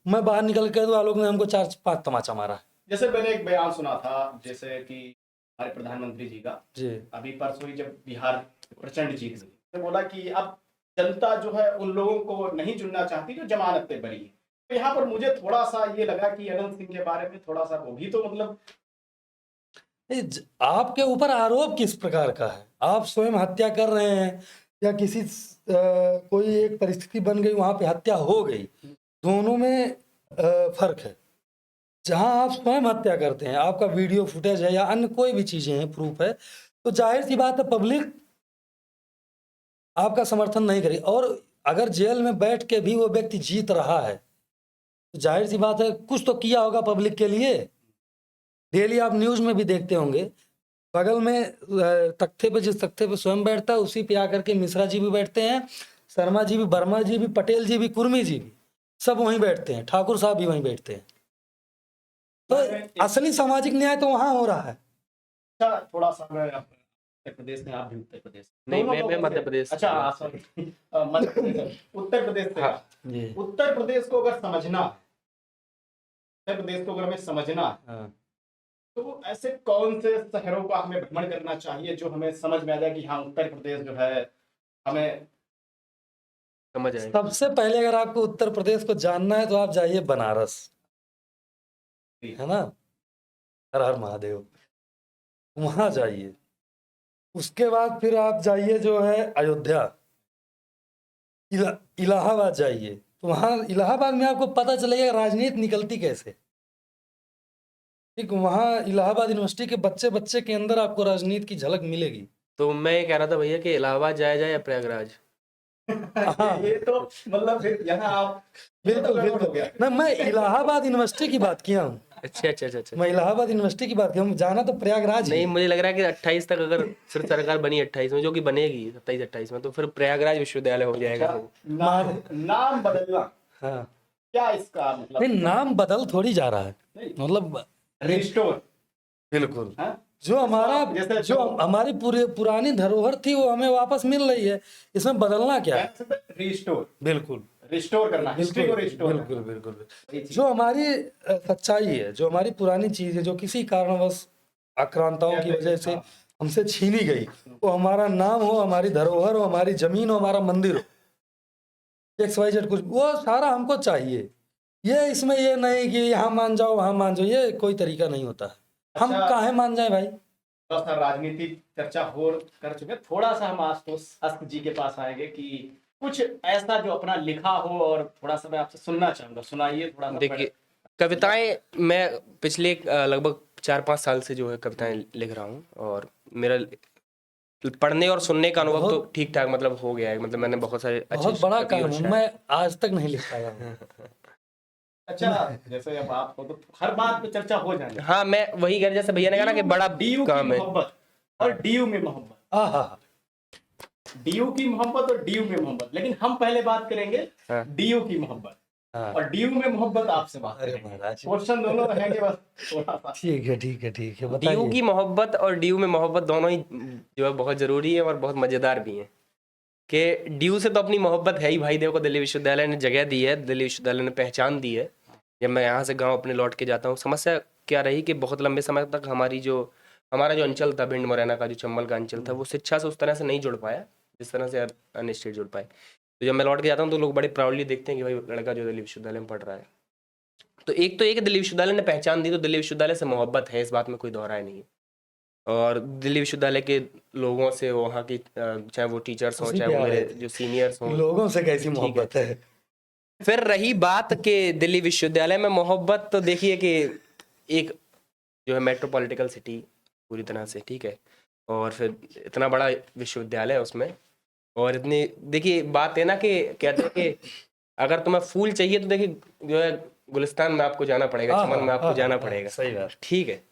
मैं बाहर निकल कर तो आलोक ने हमको 4-5 तमाचा मारा है। जैसे मैंने एक बयान सुना था, जैसे कि हमारे प्रधानमंत्री जी का, जी, अभी परसों ही जब बिहार प्रचंड जीत हुई, तो बोला कि अब जनता जो है उन लोगों को नहीं चुनना चाहती जो जमानत पे बरी है। तो यहाँ पर मुझे थोड़ा सा ये लगा कि अनंत सिंह के बारे में थोड़ा सा, वो भी तो मतलब आपके ऊपर आरोप किस प्रकार का है? आप स्वयं हत्या कर रहे हैं या किसी कोई एक परिस्थिति बन गई वहां पे हत्या हो गई, दोनों में फर्क है। जहां आप स्वयं हत्या करते हैं, आपका वीडियो फुटेज है या अन्य कोई भी चीजें हैं, प्रूफ है, तो जाहिर सी बात है पब्लिक आपका समर्थन नहीं करेगी। और अगर जेल में बैठ के भी वो व्यक्ति जीत रहा है तो जाहिर सी बात है कुछ तो किया होगा पब्लिक के लिए। डेली आप न्यूज में भी देखते होंगे, बगल में तख्ते पे, जिस तख्ते पे स्वयं बैठता है उसी पे आकर के मिश्रा जी भी बैठते हैं, शर्मा जी भी, वर्मा जी भी, पटेल जी भी, कुर्मी जी भी, सब वहीं बैठते हैं, ठाकुर साहब भी वहीं बैठते हैं। तो असली सामाजिक न्याय तो वहां हो रहा है। अच्छा, थोड़ा सा मैं उत्तर प्रदेश में, आप भी उत्तर प्रदेश, नहीं, दोनों मैं लोगों मध्य से- प्रदेश। अच्छा सॉरी, मध्य प्रदेश, उत्तर प्रदेश से। हाँ। जी, उत्तर प्रदेश को अगर समझना है, उत्तर प्रदेश को अगर हमें समझना है, हाँ। तो ऐसे कौन से शहरों का हमें भ्रमण करना चाहिए जो हमें समझ में आ जाए कि हाँ उत्तर प्रदेश जो है हमें समझ आए। सबसे पहले अगर आपको उत्तर प्रदेश को जानना है तो आप जाइए बनारस, है ना, हर हर महादेव, वहां जाइए। उसके बाद फिर आप जाइए जो है अयोध्या, इलाहाबाद जाइए, तो वहाँ इलाहाबाद में आपको पता चलेगा राजनीति निकलती कैसे। ठीक, वहाँ इलाहाबाद यूनिवर्सिटी के बच्चे बच्चे के अंदर आपको राजनीति की झलक मिलेगी। तो मैं ये कह रहा था भैया कि इलाहाबाद जाया जाए या प्रयागराज। ये तो मतलब फिर यहाँ आप बिल्कुल हो बिल्कुल गया। ना, मैं इलाहाबाद यूनिवर्सिटी की बात किया हूँ, अच्छा अच्छा अच्छा अच्छा। मैं इलाहाबाद यूनिवर्सिटी की बात किया हूँ, जाना तो प्रयागराज ही नहीं, है। मुझे लग रहा है कि 28 तक अगर फिर सरकार बनी 28 में, जो कि बनेगी 27-28 में, तो फिर प्रयागराज विश्वविद्यालय हो जाएगा। नाम बदलना, हाँ, क्या इसका मतलब? नहीं नाम बदल थोड़ी जा रहा है, नहीं, मतलब रिस्टोर। बिल्कुल हाँ? जो हमारा जैसे जो हमारी पूरी पुरानी धरोहर थी वो हमें वापस मिल रही है, इसमें बदलना क्या है। रिस्टोर, बिल्कुल रिस्टोर करना, हिस्ट्री को रिस्टोर बिल्कुल बिल्कुल जो हमारी सच्चाई है, जो हमारी पुरानी चीज है, जो किसी कारणवश आक्रांताओं की वजह से हमसे छीनी गई, वो हमारा नाम हो, हमारी धरोहर हो, हमारी जमीन हो, हमारा मंदिर हो, XYZ कुछ, वो सारा हमको चाहिए। ये इसमें ये नहीं कि यहाँ मान जाओ वहां मान जाओ, ये कोई तरीका नहीं होता है। हम अच्छा। काहे मान जाए भाई। थोड़ा सा राजनीतिक चर्चा हो कर चुके, थोड़ा सा हम आशुतोष अस्क जी के पास आएंगे कि कुछ ऐसा जो अपना लिखा हो और थोड़ा सा मैं आपसे सुनना चाहूंगा, सुनाइए थोड़ा सा। देखिए, कविताएं मैं पिछले लगभग 4-5 साल से जो है कविताएं लिख रहा हूँ, और मेरा पढ़ने और सुनने का अनुभव तो ठीक ठाक मतलब हो गया है। मतलब मैंने बहुत सारे बहुत अच्छे बड़ा कवि और काम है, शायर- मैं आज तक नहीं लिख पाया हूँ। अच्छा, जैसे अब आपको तो हर बात पे चर्चा हो जाए। हाँ, मैं वही कह, जैसे भैया ने कहा ना कि बड़ा डीयू की काम है। मोहब्बत और डीयू में मोहब्बत, आहा, डीयू की मोहब्बत और डीयू में मोहब्बत, लेकिन हम पहले बात करेंगे हाँ। डीयू की मोहब्बत हाँ। और डीयू में मोहब्बत आपसे बात अरे करेंगे। महाराज, क्वेश्चन दोनों रहेंगे, बस थोड़ा सा। ठीक है ठीक है ठीक है, ड्यू बताइए। की मोहब्बत और ड्यू में मोहब्बत दोनों ही जो है बहुत जरूरी है और बहुत मजेदार भी है। कि ड्यू से तो अपनी मोहब्बत है ही भाई, देखो दिल्ली विश्वविद्यालय ने जगह दी है, दिल्ली विश्वविद्यालय ने पहचान दी है। जब मैं यहाँ से गांव अपने लौट के जाता हूँ, समस्या क्या रही कि बहुत लंबे समय तक हमारा जो अंचल था, भिंड मुरैना का जो चंबल का अंचल था, वो शिक्षा से उस तरह से नहीं जुड़ पाया जिस तरह से अन्य स्टेट जुड़ पाए। तो जब मैं लौट के जाता हूँ तो लोग बड़े प्राउडली देखते हैं कि भाई लड़का जो दिल्ली विश्वविद्यालय में पढ़ रहा है। तो एक तो एक दिल्ली विश्वविद्यालय ने पहचान दी, तो दिल्ली विश्वविद्यालय से मोहब्बत है, इस बात में कोई दोहराए नहीं है। और दिल्ली विश्वविद्यालय के लोगों से, वहाँ की चाहे वो टीचर्स हों, उसी चाहे पे वो आ मेरे रहे थे। जो सीनियर्स हों। लोगों से कैसी ठीक है। मोहब्बत है। फिर रही बात कि दिल्ली विश्वविद्यालय में मोहब्बत, तो देखिए कि एक जो है मेट्रोपॉलिटिकल सिटी पूरी तरह से, ठीक है, और फिर इतना बड़ा विश्वविद्यालय है उसमें, और इतनी, देखिए बात है ना कि कहते हैं कि अगर तुम्हें फूल चाहिए तो देखिए जो है गुलिस्तान में आपको जाना पड़ेगा, चमन में आपको जाना पड़ेगा। सही बात। ठीक है,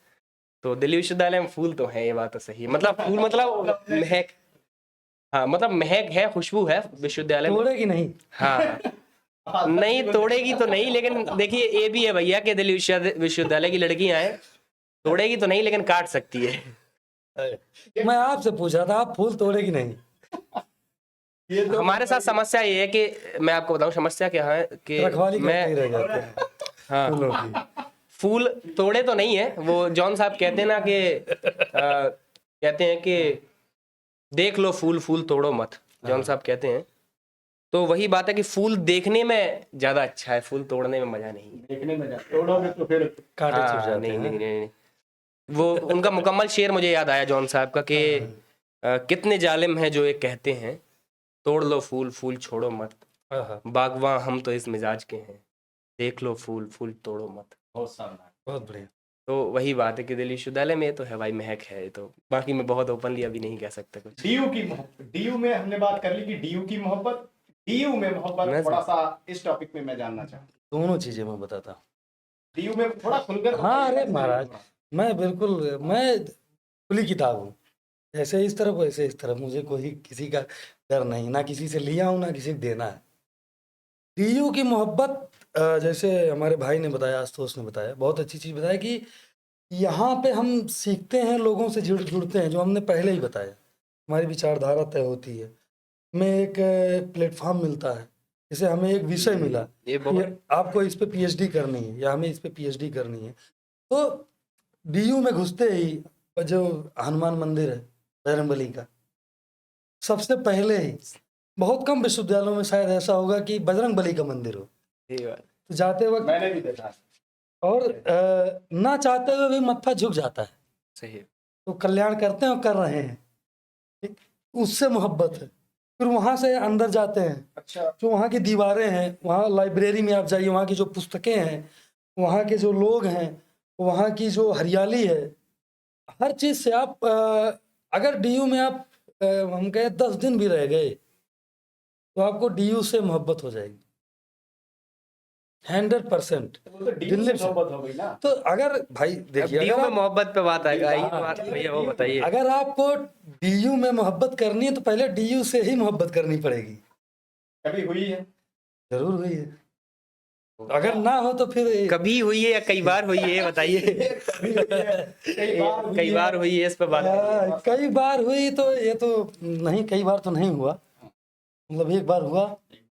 तो दिल्ली विश्वविद्यालय में फूल तो है, ये बात तो सही है। मतलब फूल मतलब महक, हाँ मतलब महक है, खुशबू है विश्वविद्यालय में। तोड़ेगी नहीं। हाँ, नहीं तोड़ेगी तो नहीं, लेकिन देखिए ये भी है भैया कि दिल्ली विश्वविद्यालय की लड़कियां हैं, तोड़ेगी तो नहीं लेकिन काट सकती है। मैं आपसे पूछ रहा था, आप फूल तोड़ेगी नहीं। ये तो हमारे साथ समस्या ये है कि मैं आपको बताऊं समस्या क्या है कि रखवाली करते ही मैं, रह जाते हैं हाँ, फूलों की। फूल तोड़े तो नहीं है। वो जॉन साहब कहते हैं ना कि कहते हैं कि देख लो फूल, फूल तोड़ो मत, जॉन साहब कहते हैं। तो वही बात है कि फूल देखने में ज्यादा अच्छा है, फूल तोड़ने में मजा नहीं है। देखने में तोड़ोगे तो फिर कांटे चुभ हाँ, जाते नहीं, हैं। नहीं नहीं नहीं, वो उनका मुकम्मल शेर मुझे याद आया जॉन साहब का कि कितने जालिम हैं जो ये कहते हैं तोड़ लो फूल, फूल छोड़ो मत, हाँ, बागवां हम तो इस मिजाज के हैं, देख लो फूल, फूल तोड़ो मत। बहुत शानदार, बहुत बढ़िया। तो वही बात है कि दिल्ली विश्वविद्यालय में तो है भाई, महक है। तो बाकी मैं बहुत ओपनली अभी नहीं कह सकता कुछ। डीयू की मोहब्बत, डीयू में हमने बात कर ली कि डीयू की मोहब्बत, डीयू में मोहब्बत, थोड़ा सा इस टॉपिक में मैं जानना चाहूँ। दोनों चीजें मैं बताता हूँ। डीयू में थोड़ा खुलकर। हाँ, अरे महाराज, मैं बिल्कुल, मैं खुली किताब हूँ, ऐसे इस तरफ वैसे इस तरफ, मुझे कोई किसी का डर नहीं, ना किसी से लिया हूँ ना किसी को देना है। डीयू की मोहब्बत, जैसे हमारे भाई ने बताया, आशुतोष ने बताया, बहुत अच्छी चीज़ बताया कि यहाँ पे हम सीखते हैं, लोगों से जुड़ते हैं, जो हमने पहले ही बताया, हमारी विचारधारा तय होती है, हमें एक प्लेटफॉर्म मिलता है, जैसे हमें एक विषय मिला ये कि आपको इस पे पीएचडी करनी है या हमें इस पे पीएचडी करनी है। तो डीयू में घुसते ही जो हनुमान मंदिर है बजरंगबली का, सबसे पहले ही, बहुत कम विश्वविद्यालयों में शायद ऐसा होगा कि बजरंगबली का मंदिर हो, ये बात तो जाते वक्त मैंने भी देखा और ना चाहते हुए भी मत्था झुक जाता है। सही है। तो कल्याण करते हैं और कर रहे हैं, ठीक? उससे मोहब्बत है। फिर वहाँ से अंदर जाते हैं, अच्छा, जो वहाँ की दीवारें हैं, वहाँ लाइब्रेरी में आप जाइए, वहाँ की जो पुस्तकें हैं, वहाँ के जो लोग हैं, वहाँ की जो हरियाली है, हर चीज़ से आप अगर डीयू में आप हम कहें 10 दिन भी रह गए तो आपको डीयू से मोहब्बत हो जाएगी 100%। वो तो डीयू दिल्ली से से मोहब्बत हो गई ना। तो अगर भाई अब देखिए, डीयू अगर में आप मोहब्बत पे बात आएगा, आइए हाँ, बात भैया वो बताइए। अगर आपको डीयू में मोहब्बत करनी है तो पहले डीयू से ही मोहब्बत करनी पड़ेगी। कभी हुई है? जरूर हुई है, अगर ना हो तो फिर कभी हुई है या कई बार हुई है ये बताइए। कभी हुई है, कई बार हुई है, इस पे बात करिए। कई बार हुई तो ये तो नहीं, कई बार तो नहीं हुआ, मतलब एक बार हुआ,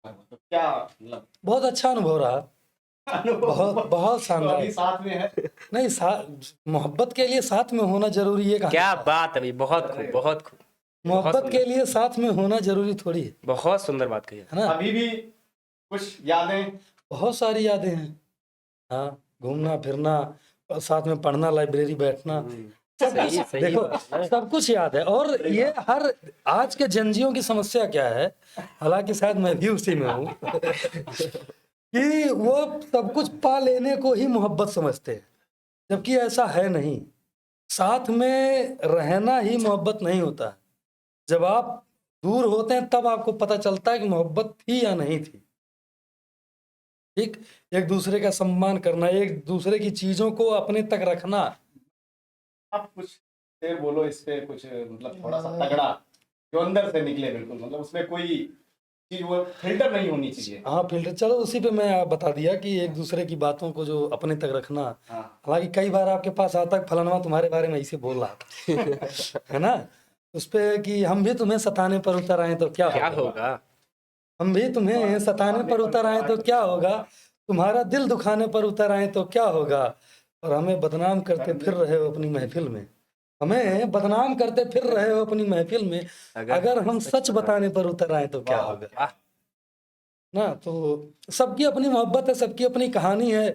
तो क्या मतलब बहुत अच्छा अनुभव रहा, अनुभव? बहुत बहुत तो शानदार। अभी साथ में है? नहीं, मोहब्बत के लिए साथ में होना जरूरी है, क्या बात है भाई, बहुत खूब, बहुत खूब, मोहब्बत के लिए साथ में होना जरूरी थोड़ी है बहुत सुंदर बात कही। है ना। अभी भी कुछ यादें? बहुत सारी यादें हैं, हाँ, घूमना फिरना, साथ में पढ़ना, लाइब्रेरी बैठना, सब सही कुछ सही देखो, बात है। सब कुछ याद है। और ये हर आज के जंजियों की समस्या क्या है, हालांकि शायद मैं भी उसी में हूँ कि वो सब कुछ पा लेने को ही मोहब्बत समझते हैं, जबकि ऐसा है नहीं। साथ में रहना ही मोहब्बत नहीं होता। जब आप दूर होते हैं तब आपको पता चलता है कि मोहब्बत थी या नहीं थी। ठीक, एक दूसरे का सम्मान करना, एक दूसरे की चीजों को अपने तक रखना। आप कुछ शेर बोलो इस पे, कुछ मतलब थोड़ा सा तगड़ा, जो अंदर से निकले बिल्कुल, मतलब उसमें कोई चीज वो फिल्टर नहीं होनी चाहिए। हाँ, फिल्टर, चलो उसी पे मैं बता दिया कि एक दूसरे की बातों को जो अपने तक रखना। हाँ। हालांकि कई बार आपके पास आता है फलाना तुम्हारे बारे में ऐसे बोल रहा था है ना, उस पे कि हम भी तुम्हें सताने पर उतर आए तो क्या क्या होगा, होगा, हम भी तुम्हें सताने पर उतर आए तो क्या होगा, तुम्हारा दिल दुखाने पर उतर आए तो क्या होगा, और हमें बदनाम करते फिर रहे हो अपनी महफिल में, हमें बदनाम करते फिर रहे हो अपनी महफिल में, अगर हम सच बताने पर उतर आए तो क्या होगा वाह, ना। तो सबकी अपनी मोहब्बत है, सबकी अपनी कहानी है।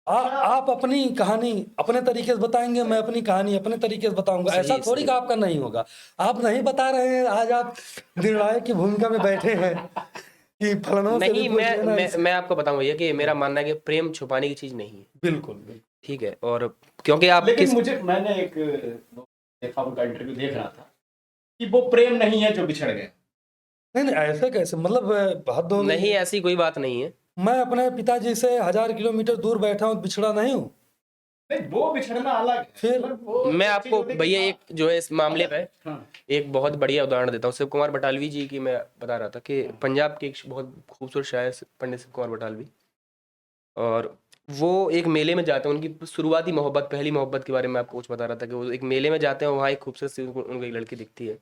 आप अपनी कहानी अपने तरीके से बताएंगे, मैं अपनी कहानी अपने तरीके से बताऊंगा। सही, ऐसा थोड़ी सही। कि आपका नहीं होगा। आप नहीं बता रहे हैं, आज आप निर्णायक की भूमिका में बैठे हैं कि फलानों से भी नहीं, पूछ लेना मैं आपको बताऊं भैया कि मेरा मानना है कि प्रेम छुपाने की चीज नहीं है, बिल्कुल बिल्कुल। ठीक है। और क्योंकि आप लेकिन मैंने एक देखा, उनका इंटरव्यू देख रहा था कि वो प्रेम नहीं है जो बिछड़ गए। नहीं नहीं, ऐसे कैसे, मतलब हद हो गई। नहीं, ऐसी कोई बात नहीं है। मैं अपने पिताजी से 1000 किलोमीटर दूर बैठा हूँ, बिछड़ा नहीं हूँ। नहीं, वो बिछड़ना अलग है। फिर मतलब वो मैं चीज आपको होती है कि भैया एक जो है इस मामले पे हाँ, एक बहुत बढ़िया उदाहरण देता हूँ। शिव कुमार बटालवी जी की मैं बता रहा था कि पंजाब के एक बहुत खूबसूरत शायर पंडित शिव कुमार बटालवी, और वो एक मेले में जाते हैं। उनकी शुरुआती मोहब्बत, पहली मोहब्बत के बारे में आपको कुछ बता रहा था कि वो एक मेले में जाते हैं, वहाँ एक खूबसूरत सी उनको एक लड़की दिखती है,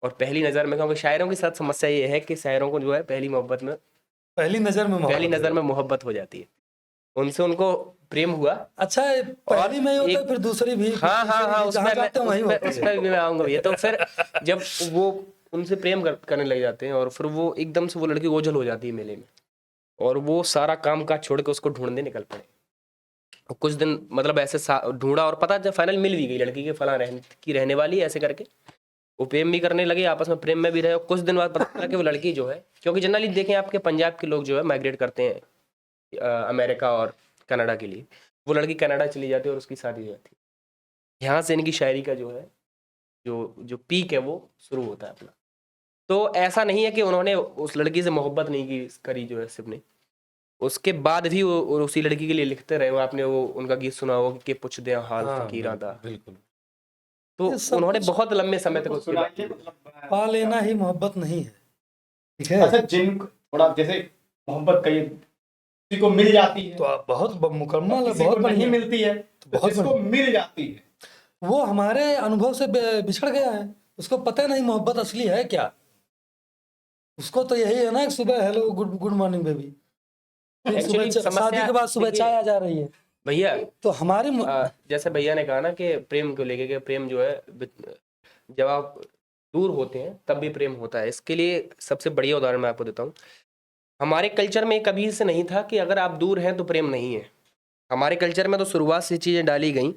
और पहली नज़र में, क्योंकि शायरों के साथ समस्या ये है कि शायरों को जो है पहली पहली नजर में मोहब्बत हो जाती है। उनसे उनको प्रेम हुआ। अच्छा, पहली में ही होता है, एक- फिर दूसरी भी, फिर हाँ हाँ तीसरी हाँ, भी, जहाँ जाते हैं वहीं होती उस है। पर भी मैं आऊंगा भैया। तो फिर जब वो उनसे प्रेम करने लग जाते हैं, और फिर वो एकदम से वो लड़की ओझल हो जाती है मेले में, और वो सारा काम काज छोड़ के उसको ढूंढने निकल पड़े। और कुछ दिन मतलब ऐसे ढूंढा, और पता जब फाइनल मिल भी गई लड़की के, फला रहने वाली है ऐसे करके, वो प्रेम भी करने लगे, आपस में प्रेम में भी रहे। और कुछ दिन बाद पता चला कि वो लड़की जो है, क्योंकि जनरली देखें आपके पंजाब के लोग जो है माइग्रेट करते हैं अमेरिका और कनाडा के लिए, वो लड़की कनाडा चली जाती है और उसकी शादी हो जाती है। यहाँ से इनकी शायरी का जो है जो पीक है वो शुरू होता है अपना। तो ऐसा नहीं है कि उन्होंने उस लड़की से मोहब्बत नहीं करी जो है शिव ने, उसके बाद भी वो उसी लड़की के लिए लिखते रहे। वो आपने वो उनका गीत सुना होगा कि पुछ दे हाल हाँ, फकीरा दा। बिल्कुल। तो ये सब उन्होंने कुछ बहुत लंबे समय तक उसके बाद सुनाइए, मतलब पा लेना ही मोहब्बत नहीं है, ठीक है। अच्छा, जिन थोड़ा जैसे मोहब्बत कई किसी को मिल जाती है, तो आप बहुत मुकम्मल है, किसी बहुत को नहीं बढ़िया। मिलती है, तो बहुत जिसको मिल जाती है वो हमारे अनुभव से बिछड़ गया है, उसको पता नहीं मोहब्बत असली है क्या। उसको तो यही है ना कि सुबह hello good good morning baby, फिर सुबह Actually, समस्या शादी के बाद सुबह देखिए चाय आ जा रही है। भैया, तो हमारी जैसे भैया ने कहा ना कि प्रेम को लेके, कि प्रेम जो है जब आप दूर होते हैं तब भी प्रेम होता है। इसके लिए सबसे बढ़िया उदाहरण मैं आपको देता हूँ। हमारे कल्चर में कभी से नहीं था कि अगर आप दूर हैं तो प्रेम नहीं है। हमारे कल्चर में तो शुरुआत से चीज़ें डाली गई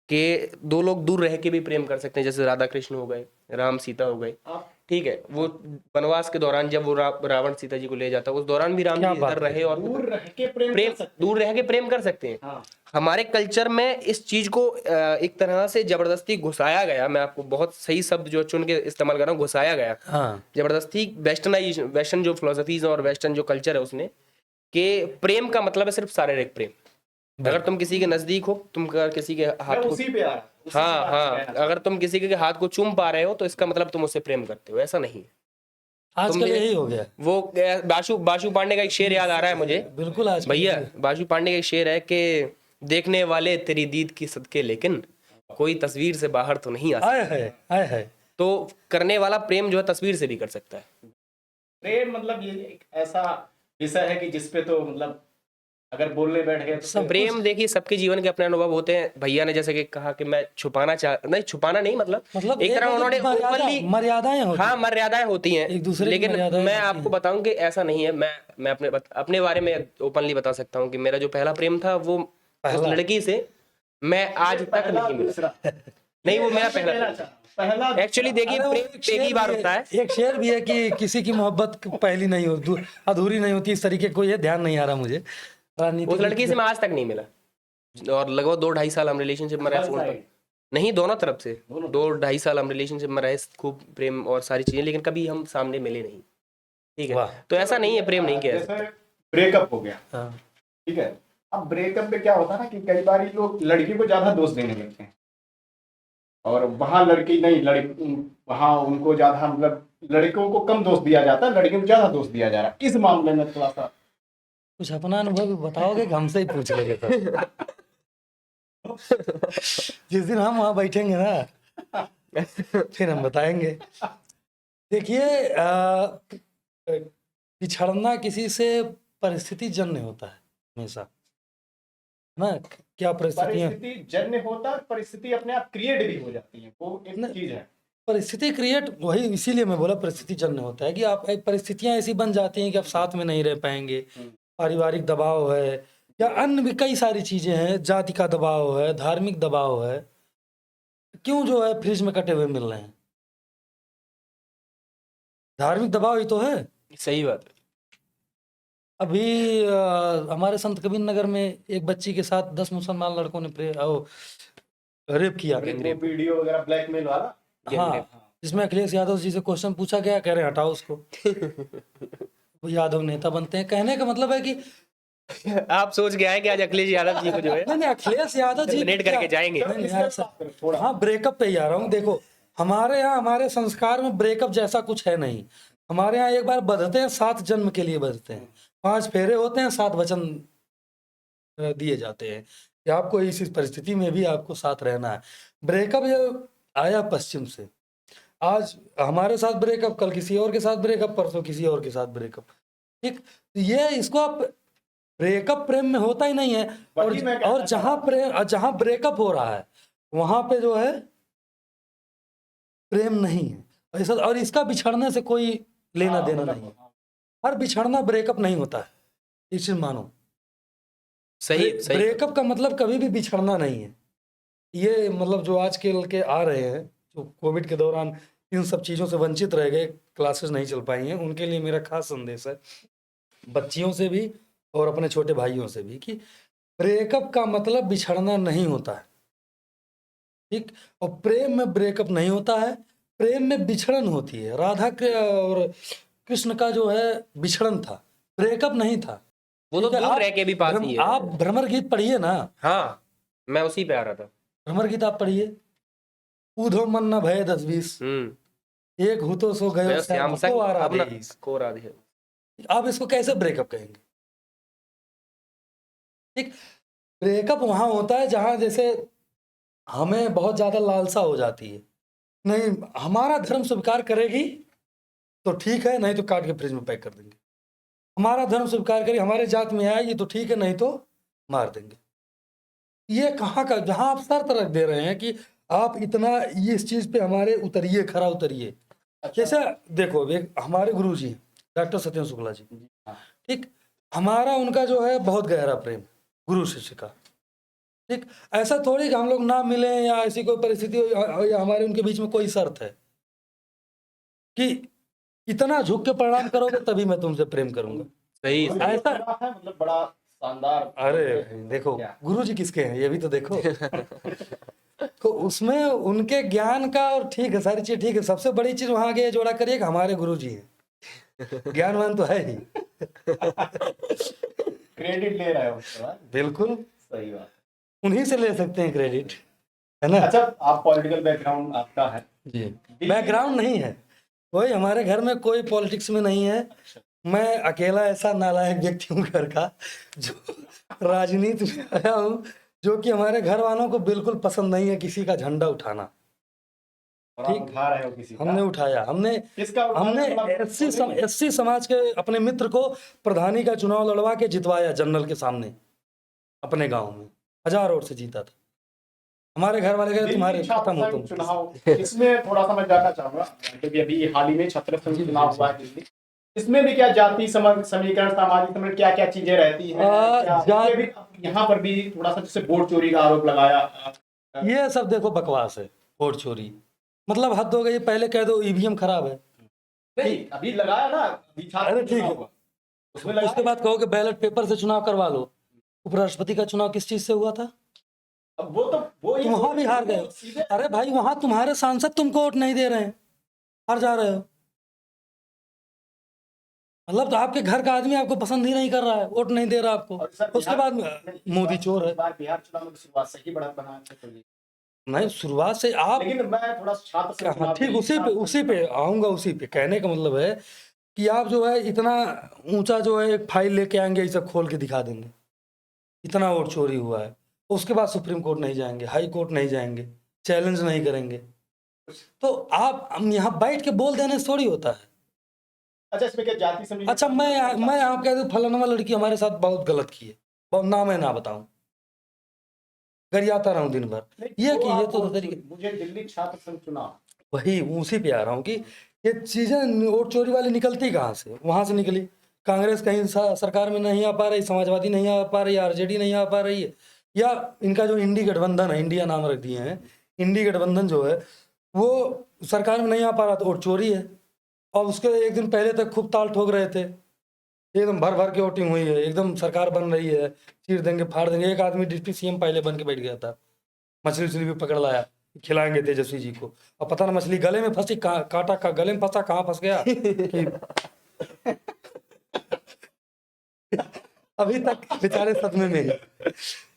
कि दो लोग दूर रह के भी प्रेम कर सकते हैं, जैसे राधा कृष्ण हो गए, राम सीता हो गए, आप ठीक है। वो वनवास के दौरान जब वो रावण सीता जी को ले जाता है, उस दौरान भी राम क्या जी बात इधर रहे और दूर रह के प्रेम प्रेम, कर सकते दूर रह के प्रेम कर सकते हैं। हैं। हाँ, हमारे कल्चर में इस चीज को एक तरह से जबरदस्ती घुसाया गया, मैं आपको बहुत सही शब्द जो चुन के इस्तेमाल कर रहा हूँ, घुसाया गया हाँ जबरदस्ती। वेस्टर्न जो फिलोसफीज और वेस्टर्न जो कल्चर है उसने, कि प्रेम का मतलब है सिर्फ शारीरिक प्रेम। अगर तुम किसी के नजदीक हो, तुम अगर किसी के मैं हाथ को, उसी पे आ रहा हूँ, उसी से हाँ बात हाँ, कहना अगर तुम किसी के हाथ को चूम पा रहे हो तो इसका मतलब तुम उससे प्रेम करते हो, ऐसा नहीं है। आजकल तुमने- यही हो गया। वो बाशु पांडे का एक शेर याद आ रहा है मुझे बिल्कुल आजकल भैया। बाशु पांडे का एक शेर है कि देखने वाले तेरी दीद की सदके, लेकिन कोई तस्वीर से बाहर तो नहीं आ सकता। आए है। तो करने वाला प्रेम जो है तस्वीर से भी कर सकता है। प्रेम मतलब ये एक ऐसा विषय है कि जिसपे तो मतलब अगर बोलने बैठ गए तो सब प्रेम देखिए सबके जीवन के अपने अनुभव होते हैं। भैया ने जैसे कि कहा कि मैं छुपाना नहीं, मतलब एक तरह उन्होंने ओपनली, मर्यादाएं होती हाँ हैं। मर्यादाएं होती हैं एक दूसरे की लेकिन मर्यादाएं मैं होती आपको हैं। बताऊं कि ऐसा नहीं है। मैं अपने बारे में ओपनली बता सकता हूँ कि मेरा जो पहला प्रेम था वो उस पहला। लड़की से मैं आज तक पहला नहीं मिला। दूसरा नहीं, वो मेरा मैं कहना पहला चाह रहा हूं, पहला एक्चुअली देखिए अरे वो प्रेम एक शेर पहली बार भी होता है। एक शेर भी है कि किसी की मोहब्बत पहली नहीं होती, अधूरी नहीं होती, इस तरीके को, ये ध्यान नहीं आ रहा मुझे। उस लड़की से मैं आज तक नहीं मिला और लगभग 2-2.5 साल हम रिलेशनशिप में रहे One फोन पर। side। नहीं, दोनों तरफ से दोनों 2-2.5 साल हम रिलेशनशिप में रहे, खूब प्रेम और सारी चीजें, लेकिन कभी हम सामने मिले नहीं, ठीक है। वाह। तो ऐसा नहीं है, प्रेम नहीं किया जा सकता। जैसे ब्रेकअप हो गया, हाँ। ठीक है। अब ब्रेकअप में क्या होता है ना कि कई बार ये लोग लड़की को ज्यादा दोष देने लगते हैं और वहां लड़की नहीं, वहां उनको ज्यादा, मतलब लड़कियों को कम दोष दिया जाता है, लड़कियों को ज्यादा दोष दिया जा रहा है। इस मामले में थोड़ा सा कुछ अपना अनुभव भी बताओगे कि हमसे ही पूछ लेंगे सर? जिस दिन हम वहां बैठेंगे ना फिर हम बताएंगे। देखिए पिछड़ना किसी से परिस्थिति जन्य होता है हमेशा ना। क्या परिस्थितियां, परिस्थिति जन्य होता है, परिस्थिति अपने आप क्रिएट भी हो जाती है, वो एक नहीं। चीज है। परिस्थिति क्रिएट, वही इसीलिए मैं बोला परिस्थिति जन्य होता है कि आप परिस्थितियां ऐसी बन जाती हैं कि आप साथ में नहीं रह पाएंगे। पारिवारिक दबाव है या अन्य भी कई सारी चीजें हैं, जाति का दबाव है, धार्मिक दबाव है। क्यों जो है फ्रिज में कटे हुए मिल रहे हैं? धार्मिक दबाव ही तो है। सही बात है। अभी हमारे संत कबीर नगर में एक बच्ची के साथ 10 मुसलमान लड़कों ने रेप किया। वो वीडियो वगैरह ब्लैकमेल वाला, हाँ, जिसमें अखिलेश यादव जी से क्वेश्चन पूछा गया, कह रहे हैं हटाओ उसको। वो यादव नेता बनते हैं। कहने का मतलब है कि आप सोच के आए कि आज अखिलेश यादव जी को जो है नहीं, अखिलेश यादव जी डोनेट करके जाएंगे। नहीं, यार सर, हाँ ब्रेकअप पे ही आ रहा हूँ। देखो हमारे यहाँ, हमारे संस्कार में ब्रेकअप जैसा कुछ है नहीं। हमारे यहाँ एक बार बंधते हैं, 7 जन्म के लिए बंधते हैं, 5 फेरे होते हैं, 7 वचन दिए जाते हैं कि आपको इस परिस्थिति में भी आपको साथ रहना है। ब्रेकअप ये आया पश्चिम से। आज हमारे साथ ब्रेकअप, कल किसी और के साथ ब्रेकअप, परसों किसी और के साथ ब्रेकअप। ठीक, ये इसको आप ब्रेकअप प्रेम में होता ही नहीं है। और जहां ब्रेकअप हो रहा है वहां पे जो है प्रेम नहीं है ऐसा। और इसका बिछड़ने से कोई लेना देना नहीं है। हर बिछड़ना ब्रेकअप नहीं होता है, इसे मानो। सही ब्रेकअप का मतलब कभी भी बिछड़ना नहीं है। ये मतलब जो आज के आ रहे हैं, जो कोविड के दौरान इन सब चीज़ों से वंचित रह गए, क्लासेस नहीं चल पाई हैं, उनके लिए मेरा खास संदेश है, बच्चियों से भी और अपने छोटे भाइयों से भी, कि ब्रेकअप का मतलब बिछड़ना नहीं होता है। ठीक, और प्रेम में ब्रेकअप नहीं होता है, प्रेम में बिछड़न होती है। राधा के और कृष्ण का जो है बिछड़न था, ब्रेकअप नहीं था। वो तो दूर रह के भी पास ही है। आप भ्रमर गीत पढ़िए ना। हाँ, मैं उसी पे आ रहा था। भ्रमर गीत आप पढ़िए। ऊधो मन न भय 10-20, एक हूँ तो सो गयो श्याम को आराधे। आप इसको कैसे ब्रेकअप कहेंगे? ठीक, ब्रेकअप वहां होता है जहां जैसे हमें बहुत ज्यादा लालसा हो जाती है, नहीं हमारा धर्म स्वीकार करेगी तो ठीक है, नहीं तो काट के फ्रिज में पैक कर देंगे। हमारा धर्म स्वीकार करेगी, हमारे जात में आएगी तो ठीक है, नहीं तो मार देंगे। ये कहाँ का, जहां आप शर्त रख दे रहे हैं कि आप इतना इस चीज पे हमारे उतरिए, खरा उतरिए। जैसे देखो, हमारे गुरु जी डॉक्टर सत्येंद्र शुक्ला जी, ठीक, हमारा उनका जो है बहुत गहरा प्रेम, गुरु शिष्य का। ठीक, ऐसा थोड़ी कि हम लोग ना मिले या ऐसी कोई परिस्थिति हो या हमारे उनके बीच में कोई शर्त है। कि इतना झुक के प्रणाम करोगे तभी मैं तुमसे प्रेम करूंगा। सही तो सही। ये ऐसा- सुना है, मतलब बड़ा शानदार। अरे देखो क्या? गुरु जी किसके हैं ये भी तो देखो। तो उसमें उनके ज्ञान का, और ठीक है सारी चीज ठीक है, सबसे बड़ी चीज वहां आगे जोड़ा करिए कि हमारे गुरु जी हैं। ज्ञानवान तो है ही। क्रेडिट ले रहे हो उसके बाद। बिल्कुल सही बात। उन्हीं से ले सकते हैं क्रेडिट, है ना। अच्छा, आप पॉलिटिकल बैकग्राउंड आपका है? जी बैकग्राउंड नहीं है कोई, हमारे घर में कोई पॉलिटिक्स में नहीं है। मैं अकेला ऐसा नालायक व्यक्ति हूँ घर का जो राजनीति में आया हूँ, जो कि हमारे घर वालों को बिल्कुल पसंद नहीं है किसी का झंडा उठाना। और आप ठीक। उठा रहे हो किसी का? हमने उठाया, किसका उठाया? हमने मतलब एससी समाज के अपने मित्र को प्रधानी का चुनाव लड़वा के जितवाया जनरल के सामने अपने गांव में, 1000 वोट से जीता था। हमारे घर वाले गए तुम्हारे दिल्ली खत्म हो छात्र तुम। संघ चुनाव, इसमें थोड़ा सा मैं जानना चाहूंगा, क्योंकि अभी हाल ही में छात्र संघ जी, चुनाव जी, हुआ है दिल्ली। इसमें भी क्या जाति समीकरण, सामाजिक समीकरण, क्या क्या चीजें रहती हैं? जात- इसमें भी, यहाँ पर भी थोड़ा सा जैसे वोट चोरी का आरोप लगाया। ये सब देखो बकवास है, वोट चोरी मतलब हद हो गई। पहले कह दो ईवीएम खराब है, नहीं, अभी लगाया ना, अभी छात्र अरे संघ ठीक चुनाव है। हुआ, उसमें लगाया। उसके बाद कहो कि बैलेट पेपर से चुनाव करवा लो। उपराष्ट्रपति का चुनाव किस चीज से हुआ था? अब वो तो वो तुम वहां भी हार गए हो। सीधे अरे भाई वहां तुम्हारे सांसद तुमको वोट नहीं दे रहे हैं, हार जा रहे हो। मतलब तो आपके घर का आदमी आपको पसंद ही नहीं कर रहा है, वोट नहीं दे रहा आपको। और सर, उसके बाद मोदी चोर है। इस बार बिहार चुनाव में तो शुरुआत से ही बढ़त बना है, तो ये- नहीं शुरुआत से आप, लेकिन मैं थोड़ा छात्र संघ हाँ चुनाव ठीक के उसी पे आऊंगा। उसी पे कहने का मतलब है कि आप जो है इतना ऊंचा जो है एक फाइल लेके आएंगे, इसे खोल के दिखा देंगे इतना वोट चोरी हुआ है। उसके बाद सुप्रीम कोर्ट नहीं जाएंगे, हाई कोर्ट नहीं जाएंगे, चैलेंज नहीं करेंगे। तो आप हम यहाँ बैठ के बोल देने से थोड़ी होता है। अच्छा, इसमें क्या जाति समीकरण? अच्छा मैं आप कह दूं फलाना लड़की हमारे साथ बहुत गलत की है, बहुत नाम है ना बताऊं, गरियाता रहूं दिन भर, नहीं, ये वो कि ये आप तो बोल- तरीके, मुझे दिल्ली छात्र संघ चुनाव, वही उसी पे आ रहा हूँ कि ये चीजें वोट चोरी वाली निकलती कहाँ से? वहां से निकली। कांग्रेस कहीं सरकार में नहीं आ पा रही, समाजवादी नहीं आ पा रही, आरजेडी नहीं आ पा रही है, या इनका जो इंडी गठबंधन है, इंडिया नाम रख दिए हैं, इंडी गठबंधन जो है वो सरकार में नहीं आ पा रहा तो वोट चोरी है। और उसके एक दिन पहले तक खूब ताल ठोक रहे थे, एकदम भर भर के वोटिंग हुई है, एकदम सरकार बन रही है, चीर देंगे फाड़ देंगे। एक आदमी डिप्टी सीएम पहले बन के बैठ गया था, मछली उछली भी पकड़ लाया, खिलाएंगे तेजस्वी जी को, और पता ना मछली गले में फंसी, कांटा का गले में फंसा, कहाँ फंस गया कि अभी तक बेचारे सदमे में ही।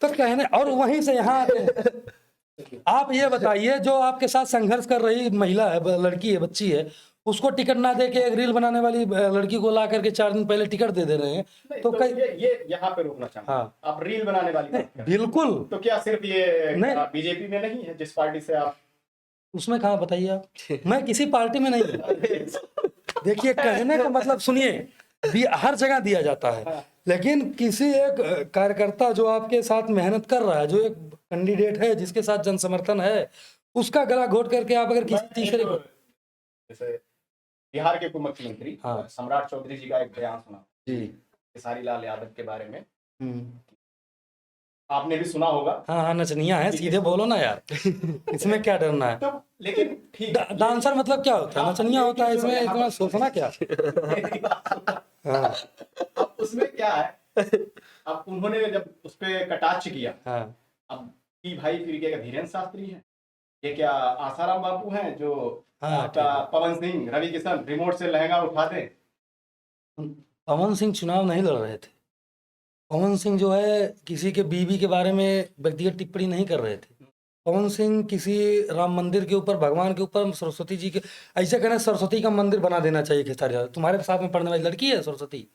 तो कहने, और वहीं से यहाँ आते हैं। आप ये बताइए जो आपके साथ संघर्ष कर रही महिला है, लड़की है, बच्ची है, उसको टिकट ना दे के एक रील बनाने वाली लड़की को ला करके 4 दिन पहले टिकट दे रहे हैं। नहीं, तो तो कई, ये यहाँ पे रोकना चाहूंगा। हाँ। आप रील बनाने वाली बात कर रहे हैं। बिल्कुल तो क्या सिर्फ ये नहीं। बीजेपी में नहीं है जिस पार्टी से आप? उसमें कहाँ बताइए आप, मैं किसी पार्टी में नहीं हूँ। देखिए कहने का मतलब सुनिए, हर जगह दिया जाता है, लेकिन किसी एक कार्यकर्ता जो आपके साथ मेहनत कर रहा है, जो एक कैंडिडेट है जिसके साथ जन समर्थन है, उसका गला घोट करके आप अगर किसी तीसरे को, जैसे बिहार के उप मुख्यमंत्री हाँ। सम्राट चौधरी जी का एक बयान सुना जी, खेसारी लाल यादव के बारे में, हम्म, आपने भी सुना होगा। हाँ नचनिया है, सीधे बोलो ना यार, इसमें क्या डरना है? तो लेकिन ठीक है, डांसर मतलब क्या होता है? नचनिया होता है, इसमें इतना सोचना क्या? हाँ अब उसमें क्या है, अब उन्होंने जब उस पे कटाक्ष किया, हाँ अब कि भाई फिर क्या धीरेन्द्र शास्त्री हैं, ये क्या आसाराम बापू हैं जो हाँ, आपका पवन सिंह, रवि किशन रिमोट से लहंगा उठा दे? पवन सिंह चुनाव नहीं लड़ रहे थे। पवन सिंह जो है किसी के बीवी के बारे में व्यक्तिगत टिप्पणी नहीं कर रहे थे। पवन सिंह किसी राम मंदिर के ऊपर, भगवान के ऊपर, सरस्वती जी के, ऐसे कहना सरस्वती का मंदिर बना देना चाहिए खेसारी लाल। तुम्हारे साथ में पढ़ने वाली लड़की है सरस्वती।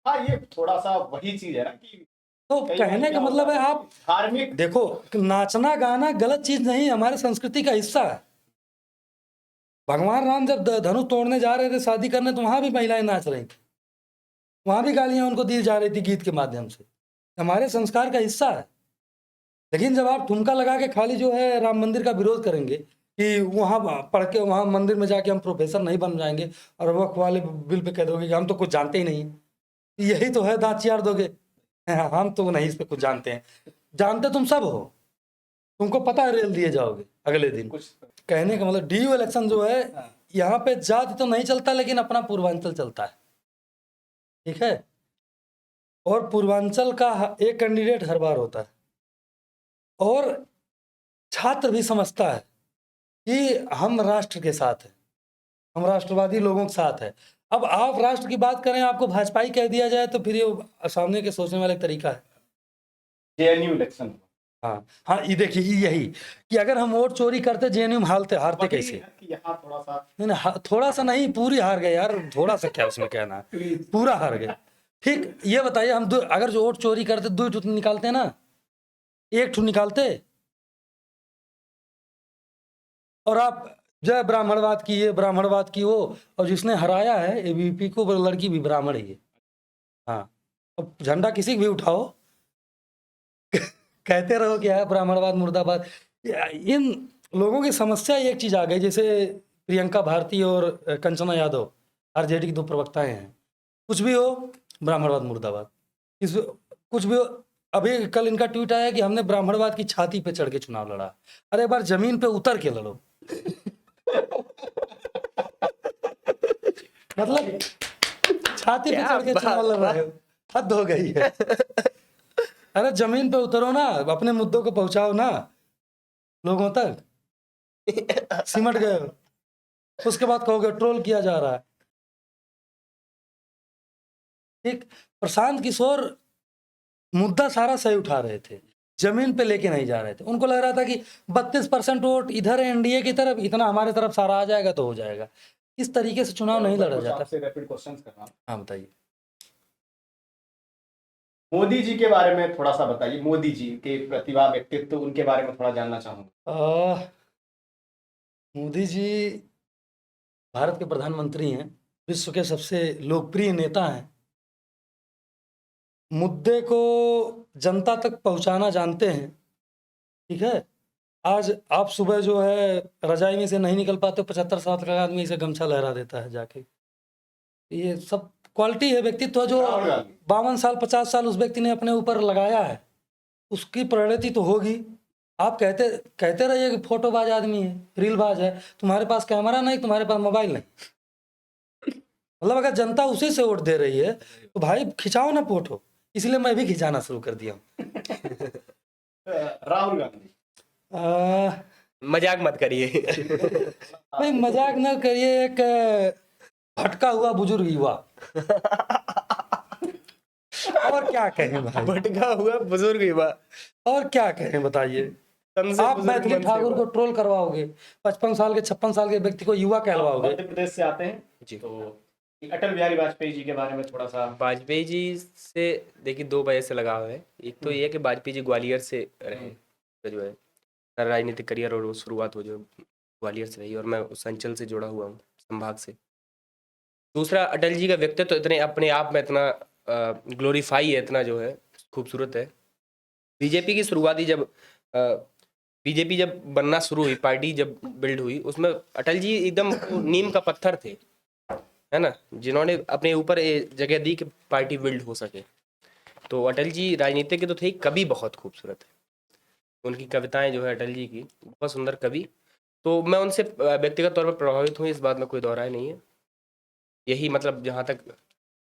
हाँ, ये थोड़ा सा वही चीज है ना कि तो कई कहने बार का क्या मतलब होता है आप धार्मिक, देखो, नाचना गाना गलत चीज नहीं, हमारे संस्कृति का हिस्सा है। भगवान राम जब धनुष तोड़ने जा रहे थे शादी करने, तो वहां भी महिलाएं नाच रही थी, वहां भी गालियां उनको दी जा रही थी गीत के माध्यम से, हमारे संस्कार का हिस्सा है। लेकिन जब आप ठुमका लगा के खाली जो है राम मंदिर का विरोध करेंगे कि वहां पढ़ के वहां मंदिर में जाके हम प्रोफेसर नहीं बन जाएंगे, और वक्फ वाले बिल पे कह दोगे कि हम तो कुछ जानते ही नहीं, यही तो है, दांत चियार दोगे, हम तो नहीं इस पे कुछ जानते हैं। जानते तुम सब हो, तुमको पता है रेल दिए जाओगे अगले दिन। कुछ कहने का मतलब डीयू इलेक्शन जो है यहाँ पे जाति तो नहीं चलता, लेकिन अपना पूर्वांचल चलता है, ठीक है। और पूर्वांचल का एक कैंडिडेट हर बार होता है, और छात्र भी समझता है कि हम राष्ट्र के साथ हैं, हम राष्ट्रवादी लोगों के साथ है। अब आप राष्ट्र की बात करें, आपको भाजपाई कह दिया जाए तो फिर ये सामने के सोचने वाला एक तरीका है। जेएनयू इलेक्शन, हाँ हाँ, ये देखिए यही कि अगर हम वोट चोरी करते जेएनयू में हारते कैसे। यहाँ थोड़ा सा नहीं, थोड़ा सा नहीं, पूरी हार गए यार, थोड़ा सा क्या उसमें कहना है, पूरा हार गए। ठीक, ये बताइए, हम अगर जो वोट चोरी करते 2 ठू निकालते ना, 1 ठू निकालते, और आप जय ब्राह्मणवाद की ये, ब्राह्मणवाद की वो, और जिसने हराया है एबीवीपी को, वो लड़की भी ब्राह्मण ही है। हाँ, अब झंडा किसी भी उठाओ, कहते रहो कि है ब्राह्मणवाद मुर्दाबाद। इन लोगों की समस्या एक चीज आ गई, जैसे प्रियंका भारती और कंचना यादव आरजेडी की 2 प्रवक्ताएं हैं, कुछ भी हो ब्राह्मणवाद मुर्दाबाद, कुछ भी हो। अभी कल इनका ट्वीट आया कि हमने ब्राह्मणवाद की छाती पे चढ़ के चुनाव लड़ा। अरे एक बार जमीन पे उतर के लड़ो। मतलब छाती पे चढ़ के चुनाव लड़ रहे हो, हद हो गई है। अरे जमीन पे उतरो ना, अपने मुद्दों को पहुंचाओ ना लोगों तक। सिमट गए हो, उसके बाद कहोगे ट्रोल किया जा रहा है। ठीक, प्रशांत किशोर मुद्दा सारा सही उठा रहे थे, जमीन पे लेके नहीं जा रहे थे। उनको लग रहा था कि 32% वोट इधर है एनडीए की तरफ, इतना हमारे तरफ सारा आ जाएगा तो हो जाएगा। इस तरीके से चुनाव नहीं लड़ा जाता। रैपिड क्वेश्चंस कर रहा हूं। हाँ बताइए। मोदी जी के बारे में थोड़ा सा बताइए, मोदी जी के प्रतिभा, व्यक्तित्व, उनके बारे में थोड़ा जानना चाहूंगा। मोदी जी भारत के प्रधानमंत्री हैं, विश्व के सबसे लोकप्रिय नेता हैं, मुद्दे को जनता तक पहुंचाना जानते हैं, ठीक है। आज आप सुबह जो है रजाई में से नहीं निकल पाते, 75 साल का आदमी इसे गमछा लहरा देता है जाके। ये सब क्वालिटी है, व्यक्तित्व जो 52 साल 50 साल उस व्यक्ति ने अपने ऊपर लगाया है, उसकी परिणति तो होगी। आप कहते रहिए कि फोटोबाज आदमी है, रीलबाज है, तुम्हारे पास कैमरा नहीं, तुम्हारे पास मोबाइल नहीं। मतलब अगर जनता उसी से वोट दे रही है तो भाई खिंचाओ ना फोटो। इसलिए मैं भी खिंचाना शुरू कर दिया हूँ। राहुल गांधी, मजाक मत करिए। भाई मजाक ना करिए, एक भटका हुआ बुजुर्ग युवा। और क्या कहें भाई, भटका हुआ बुजुर्ग युवा, और क्या कहें बताइए। आप मैथिली ठाकुर को ट्रोल करवाओगे, 55 साल के 56 साल के व्यक्ति को युवा कहलवाओगे। मध्य प्रदेश से आते हैं जी। तो अटल बिहारी वाजपेयी जी के बारे में थोड़ा सा। वाजपेयी जी से देखिए 2 वजह से लगाव है। एक तो ये है कि वाजपेयी जी ग्वालियर से रहे, तो जो है सारा राजनीतिक करियर और शुरुआत हो जो ग्वालियर से रही, और मैं उस अंचल से जुड़ा हुआ हूँ, संभाग से। दूसरा, अटल जी का व्यक्तित्व तो इतने अपने आप में इतना ग्लोरीफाई है, इतना जो है खूबसूरत है। बीजेपी की शुरुआती जब बीजेपी जब बनना शुरू हुई, पार्टी जब बिल्ड हुई, उसमें अटल जी एकदम नीम का पत्थर थे, है ना, जिन्होंने अपने ऊपर जगह दी कि पार्टी बिल्ड हो सके। तो अटल जी राजनीतिक के तो थे, कवि बहुत खूबसूरत है, उनकी कविताएं जो है अटल जी की, बहुत सुंदर कवि। तो मैं उनसे व्यक्तिगत तौर पर प्रभावित हूँ, इस बात में कोई दो राय नहीं है। यही मतलब जहाँ तक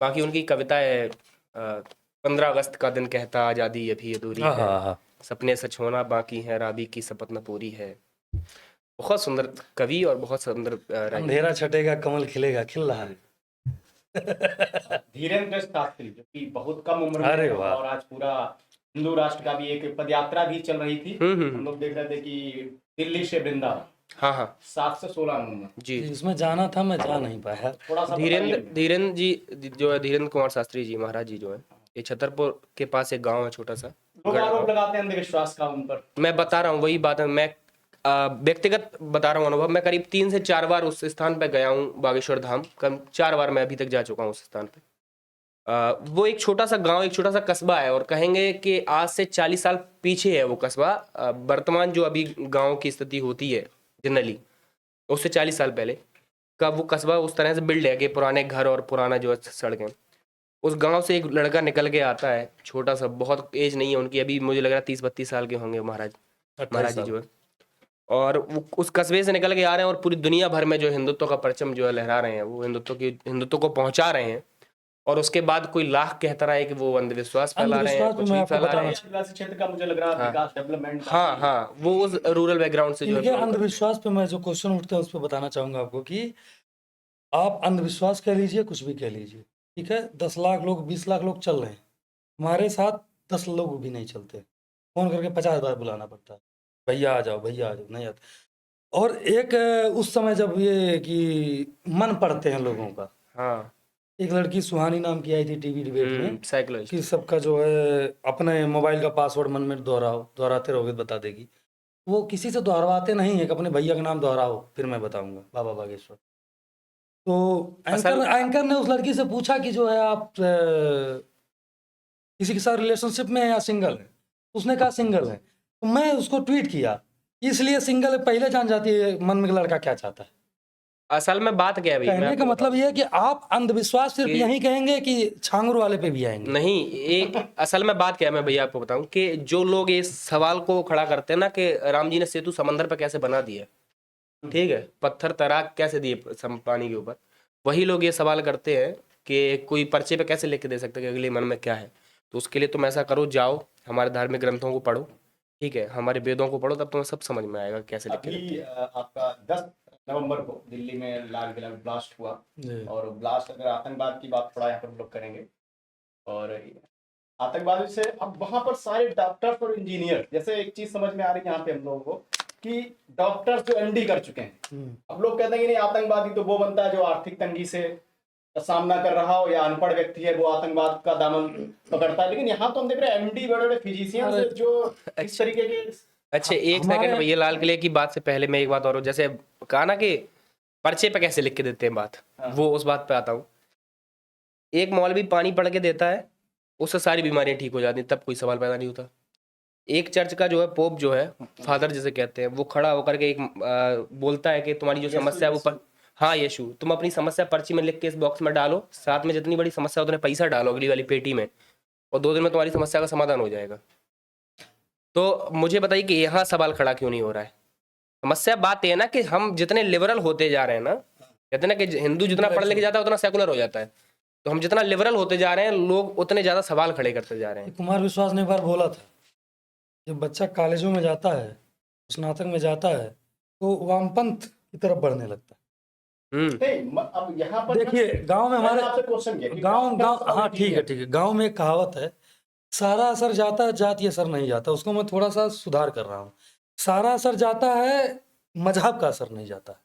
बाकी उनकी कविता है, 15 अगस्त का दिन कहता आज़ादी अभी अधूरी है, सपने सच होना बाकी है, राबी की शपथ न पूरी है। बहुत सुंदर कवि और बहुत सुंदर अंधेरा छटेगा कमल खिलेगा, खिल रहा है। धीरेन्द्र शास्त्री जो कि बहुत कम उम्र में, अरे वाह। और आज पूरा हिंदू राष्ट्र का भी एक पदयात्रा भी चल रही थी। हम लोग देख रहे थे कि दिल्ली से वृंदावन, हाँ 716 नंबर जी, इसमें जाना था, मैं जा नहीं पाया। थोड़ा सा धीरेन्द्र जी जो है, धीरेन्द्र कुमार शास्त्री जी महाराज जी जो है, ये छतरपुर के पास एक गांव है छोटा सा। लोग आरोप लगाते हैं अंधविश्वास का उन पर। मैं बता रहा हूँ, वही बात है, मैं व्यक्तिगत बता रहा हूँ अनुभव। मैं करीब 3 से 4 बार उस स्थान पे गया हूँ, बागेश्वर धाम। कम 4 बार मैं अभी तक जा चुका हूँ उस स्थान पे। वो एक छोटा सा गांव, एक छोटा सा कस्बा है, और कहेंगे कि आज से 40 साल पीछे है वो कस्बा। वर्तमान जो अभी गांव की स्थिति होती है जनरली, उससे 40 साल पहले का वो कस्बा उस तरह से बिल्ड है कि पुराने घर और पुराना जो है सड़कें। उस गांव से एक लड़का निकल के आता है, छोटा सा, बहुत एज नहीं है उनकी, अभी मुझे लग रहा है 30-32 साल के होंगे महाराज जी जो है। और वो उस कस्बे से निकल के आ रहे हैं और पूरी दुनिया भर में जो हिंदुत्व का परचम जो है लहरा रहे हैं, वो हिंदुत्व को पहुंचा रहे हैं। और उसके बाद कोई लाख कहता रहा है कि वो अंधविश्वास फैला रहे हैं, अंधविश्वास कुछ मैं भी आपको फैला रहे बताना हैं। आदिवासी क्षेत्र का मुझे लग रहा है विकास डेवलपमेंट हाँ हाँ, वो उस रूरल बैकग्राउंड से जो इनके है अंधविश्वास पे मैं जो क्वेश्चन उठते हैं उस पर बताना चाहूंगा आपको कि आप अंधविश्वास कह लीजिए, कुछ भी कह लीजिए, ठीक है। 10 लाख लोग, 20 लाख लोग चल रहे हैं, हमारे साथ 10 लोग भी नहीं चलते। फोन करके 50 बार बुलाना पड़ता है, भैया आ जाओ, भैया आ जाओ, नहीं आते। और एक उस समय जब ये कि मन पड़ते हैं लोगों का, हाँ एक लड़की सुहानी नाम की आई थी टीवी डिबेट में साइकोलॉजिस्ट। कि सबका जो है अपने मोबाइल का पासवर्ड मन में दोहराओ, दोहराते रहोगे तो बता देगी। वो किसी से दोहराते नहीं है कि अपने भैया का नाम दोहराओ फिर मैं बताऊंगा, बाबा बागेश्वर। तो एंकर ने उस लड़की से पूछा कि जो है आप किसी के साथ रिलेशनशिप में है या सिंगल है। उसने कहा सिंगल है। तो मैं उसको ट्वीट किया, इसलिए सिंगल है, पहले जान जाती है मन में लड़का क्या चाहता है। असल में बात क्या है भैया, कहने का मतलब ये है कि आप अंधविश्वास सिर्फ यही कहेंगे कि छांगरू वाले पे भी आएंगे। नहीं, एक असल में बात क्या है, मैं भैया आपको बताऊं कि जो लोग इस सवाल को खड़ा करते हैं ना कि राम जी ने सेतु समंदर पर कैसे बना दिया, ठीक है, पत्थर तराक कैसे दिए पानी के ऊपर, वही लोग ये सवाल करते हैं कि कोई पर्चे पे कैसे लिख के दे सकते हैं कि अगले मन में क्या है। तो उसके लिए तुम ऐसा करो, जाओ हमारे धार्मिक ग्रंथों को पढ़ो, ठीक है, हमारे वेदों को पढ़ो, तब तुम्हें सब समझ में आएगा कैसे लिख के देते अभी हैं। आपका 10 नवंबर को दिल्ली में लाल किला में ब्लास्ट हुआ, जी। और ब्लास्ट अगर आतंकवाद की बात थोड़ा यहाँ पर हम लोग करेंगे, और आतंकवाद से अब वहां पर सारे डॉक्टर्स और इंजीनियर, जैसे एक चीज समझ में आ रही है यहाँ पे हम लोगों को कि डॉक्टर्स जो एमडी कर चुके हैं, अब लोग कहते हैं कि नहीं आतंकवादी तो वो बनता है जो आर्थिक तंगी से सामना कर रहा हो या अनपढ़ व्यक्ति है वो आतंकवाद का दामन पकड़ता है, लेकिन यहाँ तो हम देख रहे हैं एमडी बड़े बड़े फिजिशियंस जो इस तरीके के। अच्छा एक सेकंड भैया, लाल किले की बात से पहले मैं एक बात और, जैसे कहा ना कि पर्चे पे कैसे लिख के देते हैं बात, वो उस बात पे आता हूँ। एक मौलवी पानी पढ़ के देता है, उससे सारी बीमारियां ठीक हो जाती हैं, तब कोई सवाल पैदा नहीं होता। एक चर्च का जो है पोप जो है, फादर जिसे कहते हैं, वो खड़ा होकर के एक बोलता है कि तुम्हारी जो समस्या है वो पर, हाँ यीशु, तुम अपनी समस्या पर्ची में लिख के इस बॉक्स में डालो, साथ में जितनी बड़ी समस्या उतने पैसा डालो अगली वाली पेटी में, और 2 दिन में तुम्हारी समस्या का समाधान हो जाएगा। तो मुझे बताइए कि यहाँ सवाल खड़ा क्यों नहीं हो रहा है? समस्या बात ये है ना कि हम जितने लिबरल होते जा रहे हैं ना, कहते हैं ना कि हिंदू जितना पढ़ लिख जाता है उतना सेकुलर हो जाता है, तो हम जितना लिबरल होते जा रहे हैं लोग उतने ज्यादा सवाल खड़े करते जा रहे हैं। कुमार विश्वास ने एक बार बोला था, जब बच्चा कॉलेजों में जाता है, स्नातक में जाता है, तो वामपंथ की तरफ बढ़ने लगता है। अब यहाँ पर देखिए गांव में हमारे क्वेश्चन किया कि गांव डॉक्टर्स हाँ ठीक है, गांव में एक कहावत है, सारा असर जाता है, जातीय असर नहीं जाता। उसको मैं थोड़ा सा सुधार कर रहा हूँ। सारा असर जाता है, मजहब का असर नहीं जाता है।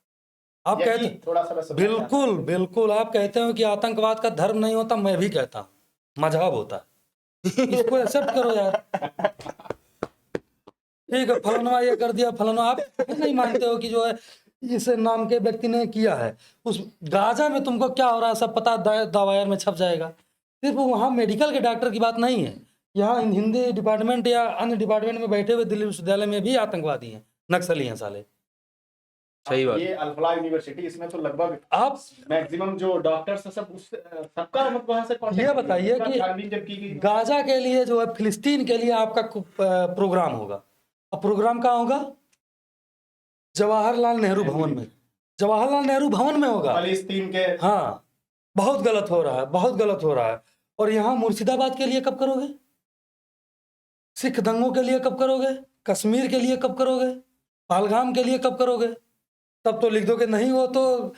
आप कहते थोड़ा सा बिल्कुल बिल्कुल, आप कहते हो कि आतंकवाद का धर्म नहीं होता, मैं भी कहता हूँ मजहब होता है। इसको एक्सेप्ट करो यार, ठीक है, फलाना ये कर दिया, फलाना, आप नहीं मानते हो कि जो है इस नाम के व्यक्ति ने किया है। उस गाजा में तुमको क्या हो रहा है सब पता, दावायर में छप जाएगा। सिर्फ वहाँ मेडिकल के डॉक्टर की बात नहीं है, यहाँ हिंदी डिपार्टमेंट या अन्य डिपार्टमेंट में बैठे हुए दिल्ली विश्वविद्यालय में भी आतंकवादी हैं, नक्सली हैं साले। सही बात। ये अल्फला यूनिवर्सिटी, इसमें तो लगभग आप मैक्सिमम जो डॉक्टर्स है सब सबका मतलब वहां से ये बताइए कि गाजा के लिए जो है, फिलिस्तीन के लिए आपका प्रोग्राम होगा, अब प्रोग्राम कहाँ होगा? जवाहरलाल नेहरू भवन में, जवाहरलाल नेहरू भवन में होगा, फिलिस्तीन के। हाँ, बहुत गलत हो रहा है, बहुत गलत हो रहा है। और यहाँ मुर्शिदाबाद के लिए कब करोगे? सिख दंगों के लिए कब करोगे? कश्मीर के लिए कब करोगे? पहलगाम के लिए कब करोगे? तब तो लिख दो कि नहीं, वो तो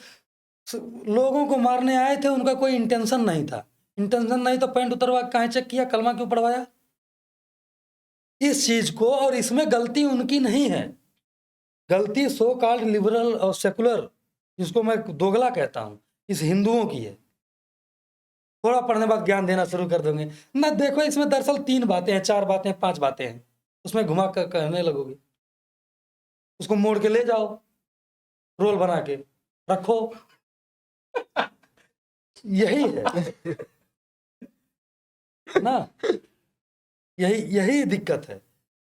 लोगों को मारने आए थे, उनका कोई इंटेंशन नहीं था। इंटेंशन नहीं तो पैंट उतरवा काहे चेक किया, कलमा क्यों पढ़वाया? इस चीज को, और इसमें गलती उनकी नहीं है, गलती सो कॉल्ड लिबरल और सेकुलर, जिसको मैं दोगला कहता हूं, इस हिंदुओं की है। थोड़ा पढ़ने बाद ज्ञान देना शुरू कर दोगे ना, देखो इसमें दरअसल 3 बातें हैं, 4 बातें हैं, 5 बातें हैं, उसमें घुमा कर कहने लगोगे, उसको मोड़ के ले जाओ, रोल बना के रखो। यही है ना, यही दिक्कत है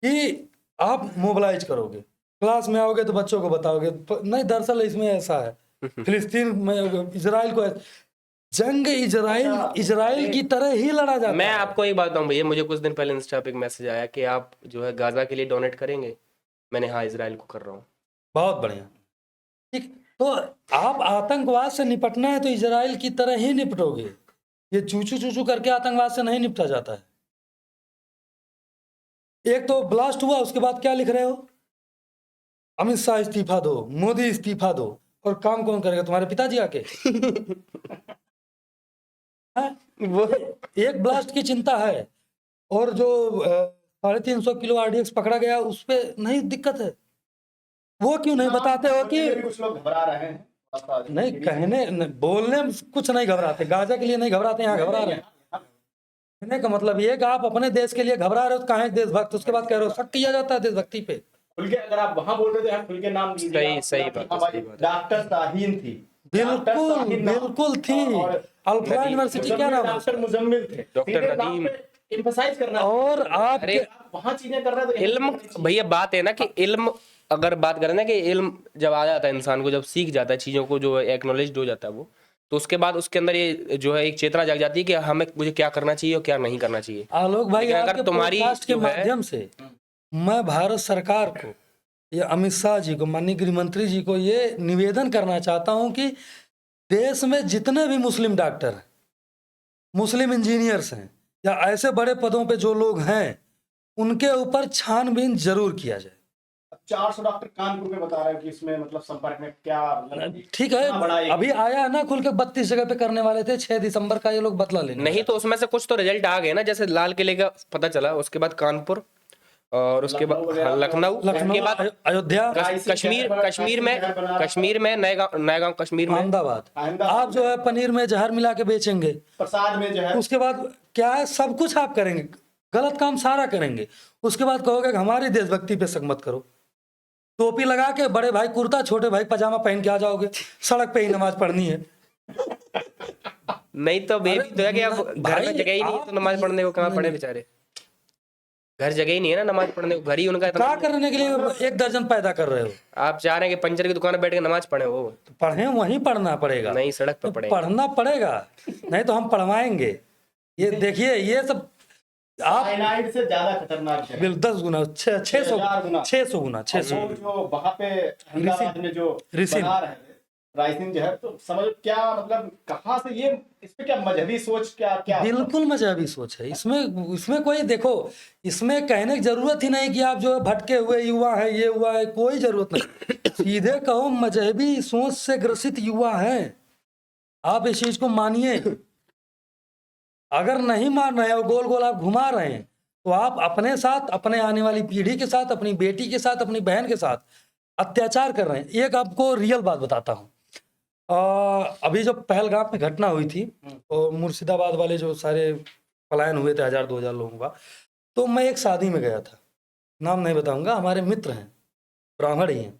कि आप मोबिलाइज करोगे, क्लास में आओगे तो बच्चों को बताओगे, नहीं दरअसल इसमें ऐसा है, फिलिस्तीन में इजराइल को जंग इजराइल की तरह ही लड़ा जाता है। मैं आपको एक बात बताऊं भैया, मुझे कुछ दिन पहले इंस्टा पे एक मैसेज आया कि आप जो है गाजा के लिए डोनेट करेंगे। मैंने हाँ इजराइल को कर रहा हूँ। बहुत बढ़िया। ठीक, तो आप आतंकवाद से निपटना है तो इजराइल की तरह ही निपटोगे। ये चूचू चूचू करके आतंकवाद से नहीं निपटा जाता है। एक तो ब्लास्ट हुआ, उसके बाद क्या लिख रहे हो? अमित शाह इस्तीफा दो, मोदी इस्तीफा दो, और काम कौन करेगा? तुम्हारे पिताजी आके? हाँ? वो एक ब्लास्ट की चिंता है, और जो 350 किलो RDX पकड़ा गया उस पे नहीं दिक्कत है। वो क्यों नहीं बताते हो कि कुछ लोग घबरा रहे हैं? नहीं बोलने में कुछ नहीं घबराते, गाजा के लिए नहीं घबराते, यहाँ घबरा रहे हैं। कहने का मतलब ये कि आप अपने देश के लिए घबरा रहे हो तो कहाँ है देशभक्त? उसके बाद कह रहे हो शक किया जाता है देशभक्ति पे। खुल के अगर आप वहां बोल रहे थे, हम खुल के नाम लीजिए। सही बात है, सही बात है। डॉक्टर शाहीन थी, बिल्कुल बिल्कुल थी। अल्फा यूनिवर्सिटी क्या नाम? डॉक्टर मुजम्मिल थे, डॉक्टर नदीम। एम्फसाइज करना। और आप अरे वहां चीजें कर रहे हैं तो इल्म, भैया बात है ना कि इल्म, अगर बात करें ना कि इल्म जब आ जाता है इंसान को, जब सीख जाता है चीज़ों को, जो एक्नॉलेज हो जाता है वो, तो उसके बाद उसके अंदर ये जो है एक चेतना जाग जाती है कि हमें मुझे क्या करना चाहिए और क्या नहीं करना चाहिए। आलोक भाई, लेकिन अगर आपके तुम्हारी पॉडकास्ट के जो है- माध्यम से मैं भारत सरकार को, ये अमित शाह जी को, माननीय गृह मंत्री जी को ये निवेदन करना चाहता हूं कि देश में जितने भी मुस्लिम डॉक्टर हैं, मुस्लिम इंजीनियर्स हैं, या ऐसे बड़े पदों पे जो लोग हैं, उनके ऊपर छानबीन जरूर किया जाए। 400 डॉक्टर कानपुर में बता रहे हैं कि इसमें मतलब संपर्क में क्या मतलब ठीक है, कितना बड़ा एक- अभी आया है ना खुल के, 32 जगह पे करने वाले थे, 6 दिसंबर का ये लोग बदला लेने। नहीं तो उसमें से कुछ तो रिजल्ट आ गए ना, जैसे लाल किले का पता चला, उसके बाद कानपुर, और उसके बाद लखनऊ, उसके बाद अयोध्या, कश्मीर में नया गांव कश्मीर में, अहमदाबाद। आप जो है पनीर में जहर मिला के बेचेंगे, प्रसाद में जो है, उसके बाद क्या है, सब कुछ आप करेंगे, गलत काम सारा करेंगे। उसके बाद कहोगे कि हमारी देशभक्ति पे शक मत करो। टोपी लगा के, बड़े भाई कुर्ता, छोटे भाई पजामा पहन के आ जाओगे, सड़क पे ही नमाज पढ़नी है। नहीं तो बेबी तो है कि आप घर में जगह ही नहीं है तो नमाज पढ़ने को कहाँ पढ़े बेचारे? घर जगह ही नहीं है ना नमाज पढ़ने को, घर ही उनका क्या करने के लिए 1 दर्जन पैदा कर रहे हो? आप चाह रहे हैं कि पंचर की दुकान में बैठ के नमाज पढ़े? वो तो पढ़े, वहीं पढ़ना पड़ेगा। नहीं, सड़क पर पढ़े, पढ़ना पड़ेगा, नहीं तो हम पढ़वाएंगे। ये देखिए, ये सब आप साइनाइड से ज्यादा खतरनाक है। 10 गुना, 600 गुना, 600 गुना, 600 वो जो वहां पे अहमदाबाद में जो रिसिन। बना रहे थे राइसिन जहर, तो समझ क्या मतलब कहाँ से ये, इस पे क्या मजहबी सोच, क्या क्या? बिल्कुल मजहबी सोच है इसमें कोई, देखो, इसमें कहने की जरूरत ही नहीं कि आप जो है भटके हुए युवा है, ये हुआ है, कोई जरूरत नहीं। सीधे कहो, मजहबी सोच से ग्रसित युवा हैं। आप इस चीज को मानिए। अगर नहीं मान रहे हो, गोल गोल आप घुमा रहे हैं, तो आप अपने साथ, अपने आने वाली पीढ़ी के साथ, अपनी बेटी के साथ, अपनी बहन के साथ अत्याचार कर रहे हैं। एक आपको रियल बात बताता हूँ। अभी जो पहलगाम में घटना हुई थी, और मुर्शिदाबाद वाले जो सारे पलायन हुए थे 1000-2000 लोगों का, तो मैं एक शादी में गया था, नाम नहीं बताऊंगा, हमारे मित्र हैं, ब्राह्मण ही हैं।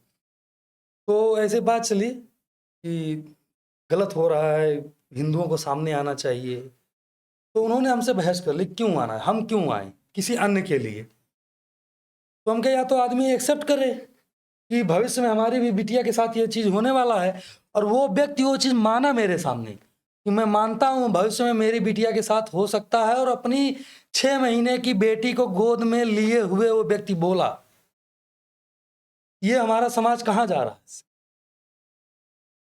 तो ऐसे बात चली कि गलत हो रहा है, हिंदुओं को सामने आना चाहिए। तो उन्होंने हमसे बहस कर ली, क्यों आना है, हम क्यों आए किसी अन्य के लिए? तो हम कहे, या तो आदमी एक्सेप्ट करे कि भविष्य में हमारी भी बिटिया के साथ ये चीज़ होने वाला है, और वो व्यक्ति वो चीज़ माना मेरे सामने कि मैं मानता हूँ भविष्य में मेरी बिटिया के साथ हो सकता है, और अपनी 6 महीने की बेटी को गोद में लिए हुए वो व्यक्ति बोला। ये हमारा समाज कहाँ जा रहा है?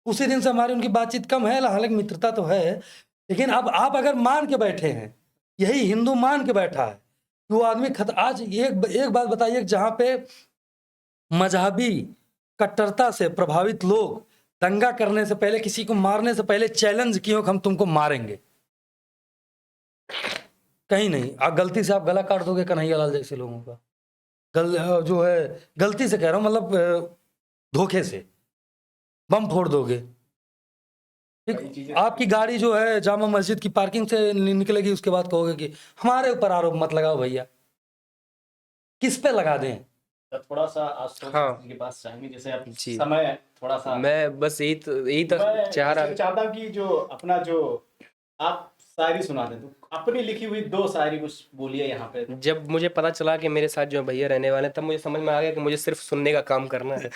उसी दिन से हमारी उनकी बातचीत कम है, हालांकि मित्रता तो है, लेकिन अब आप अगर मान के बैठे हैं, यही हिंदू मान के बैठा है कि वो आदमी आज एक बात बताइए, जहाँ पे मजहबी कट्टरता से प्रभावित लोग दंगा करने से पहले, किसी को मारने से पहले चैलेंज किए कि हम तुमको मारेंगे, कहीं नहीं। गलती से आप गला काट दोगे कन्हैयालाल जैसे लोगों का, जो है गलती से कह रहा हूँ, मतलब धोखे से बम फोड़ दोगे, ठीक? आपकी गाड़ी जो है जामा मस्जिद की पार्किंग से निकलेगी, उसके बाद कहोगे कि हमारे ऊपर आरोप मत लगाओ भैया। किस पे लगा दें? तो थोड़ा सा आशुतोष हाँ। जी के पास चाहेंगे, जैसे अब जी। समय है थोड़ा सा, मैं बस यही तो मैं चाह रहा चाहता हूँ कि जो अपना जो आप शायरी सुना दें, तो अपनी लिखी हुई 2 शायरी कुछ बोलिए यहाँ पे। जब मुझे पता चला कि मेरे साथ जो भैया रहने वाले हैं, तब मुझे समझ में आ गया कि मुझे सिर्फ सुनने का काम करना है।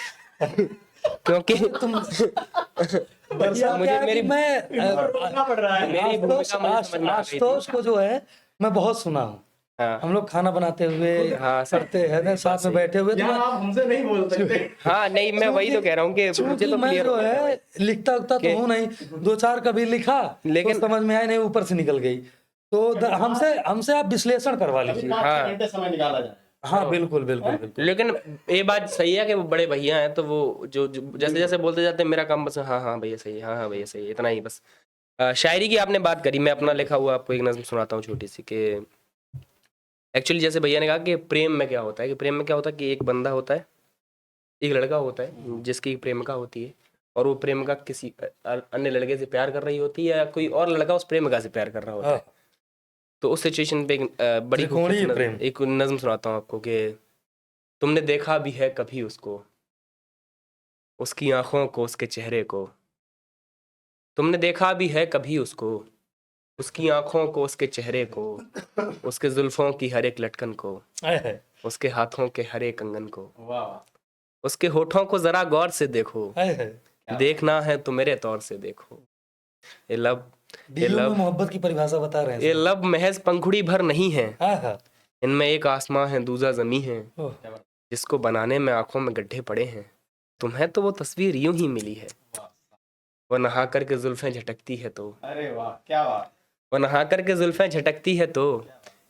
क्योंकि तुम मुझे मेरी रोकना पड़ रहा है। मेरी भूमिका मुझे समझ में आ गई थी। आशुतोष को जो है मैं बहुत सुना हूँ, हाँ हम लोग खाना बनाते हुए हाँ सर, करते हैं ना, साथ में बैठे हुए, तो यहाँ आप हमसे नहीं बोल सकते। हाँ नहीं मैं वही तो कह रहा हूँ कि मुझे क्योंकि तो मैं क्लियर जो हो गया था भाई। है लिखता उखता तो कि- हूँ नहीं, 2-4 कभी लिखा लेकिन- तो समझ में आया नहीं, ऊपर से निकल गई। तो हमसे हमसे आप विश्लेषण करवा अभी लीजिए। 5 घंटे समय निकाला जाए। हाँ बिल्कुल बिल्कुल बिल्कुल। लेकिन ये बात सही है कि वो बड़े भैया हैं, तो वो जो जैसे जैसे बोलते जाते हैं मेरा काम बस हाँ हाँ भैया सही है, हाँ हाँ भैया सही है, इतना ही बस। शायरी की आपने बात करी, मैं अपना लिखा हुआ आपको एक नज़्म सुनाता हूँ छोटी सी। कि एक्चुअली जैसे भैया ने कहा कि प्रेम में क्या होता है, कि प्रेम में क्या होता है कि एक बंदा होता है, एक लड़का होता है जिसकी प्रेमिका होती है, और वो प्रेमिका किसी अन्य लड़के से प्यार कर रही होती है, या कोई और लड़का उस प्रेमिका से प्यार कर रहा होता है। हाँ, तो उस सिचुएशन पे एक बड़ी त्रिकोणीय खूबसूरत प्रेम। एक नज़्म सुनाता हूँ आपको कि तुमने देखा भी है कभी उसको, उसकी आंखों को, उसके चेहरे को। तुमने देखा भी है कभी उसको, उसकी आंखों को, उसके चेहरे को, उसके जुल्फों की हर एक लटकन को, है उसके हाथों के हर एक कंगन को, वाह, उसके होठों को जरा गौर से देखो, है। देखना है तो मेरे तौर से देखो। ये लब ये दिलों में लब मोहब्बत की परिभाषा बता रहे हैं ये सर। लब महज पंखुड़ी भर नहीं है, हाँ हाँ। इनमें एक आसमां है दूजा जमी है, ओह, जिसको बनाने में आंखों में गड्ढे पड़े हैं। तुम्हें तो वो तस्वीर यूं ही मिली है, वो नहा कर के जुल्फें झटकती है तो, अरे वाह, क्या बात। वो नहा कर के जुल्फें झटकती है तो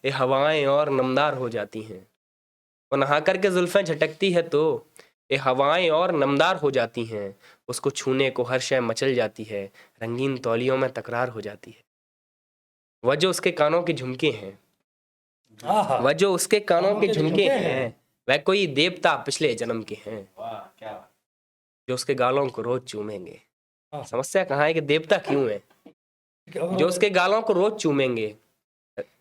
ये हवाएं और नमदार हो जाती हैं। वो नहा कर के जुल्फें झटकती है तो ये हवाएं और नमदार हो जाती हैं। उसको छूने को हर शय मचल जाती है, रंगीन तौलियों में तकरार हो जाती है। वह जो उसके कानों के झुमके हैं, हाँ हाँ। वह जो उसके कानों के झुमके झुमके हैं, हैं। वह कोई देवता पिछले जन्म के हैं, वाह, क्या बात। जो उसके गालों को रोज चूमेंगे। हाँ। समस्या कहाँ है कि देवता क्यों है? और जो उसके गालों को रोज चूमेंगे,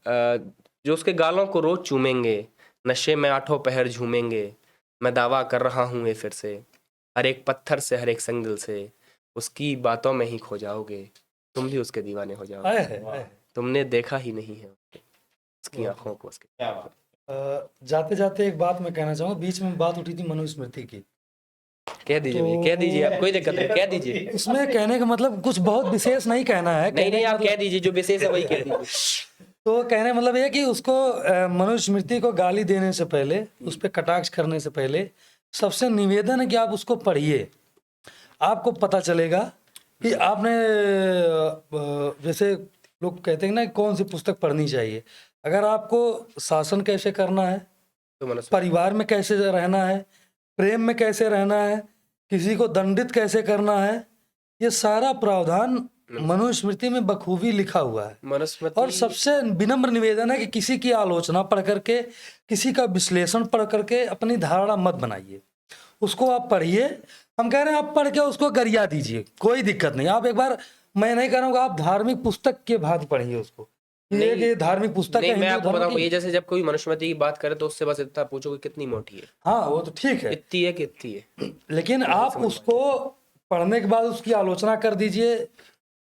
जो उसके गालों को रोज चूमेंगे, नशे में आठों पहर झूमेंगे। मैं दावा कर रहा हूँ ये फिर से, हर एक पत्थर से, हर एक संगदिल से, उसकी बातों में ही खो जाओगे, तुम भी उसके दीवाने हो जाओगे। है। तुमने देखा ही नहीं है उसकी आंखों को, उसके। क्या बात। जाते जाते एक बात मैं कहना चाहूँगा, बीच में बात उठी थी मनुस्मृति की। कह दीजिए भैया, कह दीजिए, आप कोई दिक्कत नहीं, कह दीजिए। इसमें कहने का मतलब कुछ बहुत विशेष नहीं कहना है। नहीं नहीं, कहने का आप कह दीजिए, जो विशेष है वही कह दीजिए। तो कहने का मतलब ये है कि उसको मनुस्मृति को गाली देने से पहले, उस पर कटाक्ष करने से पहले सबसे निवेदन है कि आप उसको पढ़िए। आपको पता चलेगा कि आपने जैसे लोग कहते हैं ना कौन सी पुस्तक पढ़नी चाहिए। अगर आपको शासन कैसे करना है, तो मनुष्य परिवार में कैसे रहना है, प्रेम में कैसे रहना है, किसी को दंडित कैसे करना है, ये सारा प्रावधान मनुस्मृति में बखूबी लिखा हुआ है। मनुस्मृति और सबसे विनम्र निवेदन है कि किसी की आलोचना पढ़ करके, किसी का विश्लेषण पढ़ करके अपनी धारणा मत बनाइए। उसको आप पढ़िए। हम कह रहे हैं आप पढ़ के उसको गरिया दीजिए, कोई दिक्कत नहीं। आप एक बार, मैं नहीं कह रहा हूँ आप धार्मिक पुस्तक के भांति पढ़िए उसको। ये धार्मिक पुस्तक नहीं, है मैं हिंदू आपको धर्म बताऊं, की। ये जैसे जब कोई मनुस्मृति की बात करे तो उससे बस इतना पूछो कि कितनी मोटी है। हाँ वो तो ठीक है, इतनी है कि इतनी है। लेकिन आप उसको पढ़ने के बाद उसकी आलोचना कर दीजिए,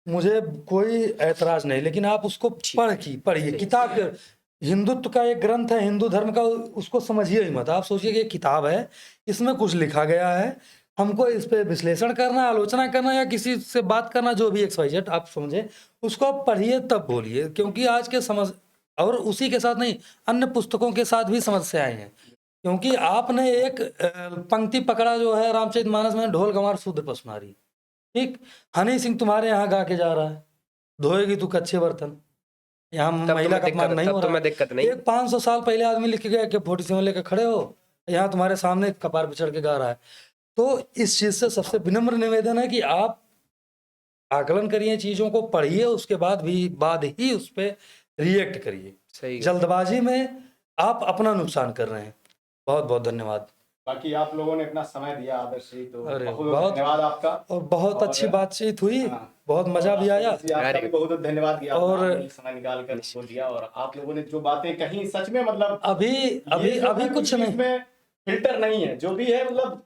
मुझे कोई ऐतराज नहीं। लेकिन आप उसको पढ़िए। किताब, हिंदुत्व का एक ग्रंथ है, हिंदू धर्म का, उसको समझिए ही मत। आप सोचिए कि एक किताब है, इसमें कुछ लिखा गया है, हमको इस पे विश्लेषण करना, आलोचना करना, या किसी से बात करना, जो भी XYZ आप समझे, उसको आप पढ़िए तब बोलिए। क्योंकि आज के समझ, और उसी के साथ नहीं, अन्य पुस्तकों के साथ भी समस्याएं हैं। क्योंकि आपने एक पंक्ति पकड़ा जो है रामचरितमानस में, ढोल गंवार शूद्र पशुनारी, ठीक। हनी सिंह तुम्हारे यहाँ गा के जा रहा है, धोएगी तू कच्चे बर्तन। यहाँ महिला का अपमान नहीं हो रहा। तुम्हें दिक्कत नहीं। एक 500 साल पहले आदमी लिख के गया कि 47 लेके खड़े हो, यहाँ तुम्हारे सामने कपार पे चढ़ के गा रहा है। तो इस चीज से सबसे विनम्र निवेदन है कि आप आकलन करिए, चीजों को पढ़िए, उसके बाद ही उस पर रिएक्ट करिए। सही है। जल्दबाजी में आप अपना नुकसान कर रहे हैं। बहुत बहुत धन्यवाद। बाकी आप लोगों ने इतना समय दिया आदर्श जी, तो अरे बहुत धन्यवाद आपका। और बहुत अच्छी बातचीत हुई, हाँ। बहुत मजा भी आया। आपका भी बहुत बहुत धन्यवाद कि आपने और अपना समय निकाल कर इसको दिया, और आप लोगों ने जो बातें कही सच में मतलब अभी कुछ नहीं, इसमें फिल्टर नहीं है, जो भी है मतलब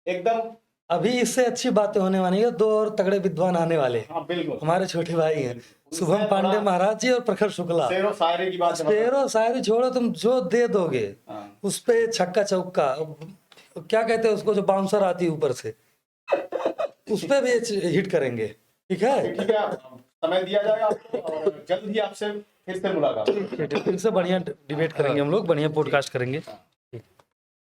एकदम। अभी इससे अच्छी बातें होने वाली है। 2 और तगड़े विद्वान आने वाले हैं, हाँ बिल्कुल, हमारे छोटे भाई हैं, शुभम पांडे महाराज जी और प्रखर शुक्ला। शेरो शायरी की बात है, मतलब। शेरो शायरी छोड़ो, तुम जो दे दोगे हाँ। उस पे छक्का चौका, क्या कहते हैं उसको, जो बाउंसर आती है ऊपर से, उस पे भी हिट करेंगे। ठीक है, ठीक है, समय दिया जाएगा आपको, और जल्द ही आपसे फिर से मुलाकात। फिर से बढ़िया डिबेट करेंगे हम लोग, बढ़िया पॉडकास्ट करेंगे।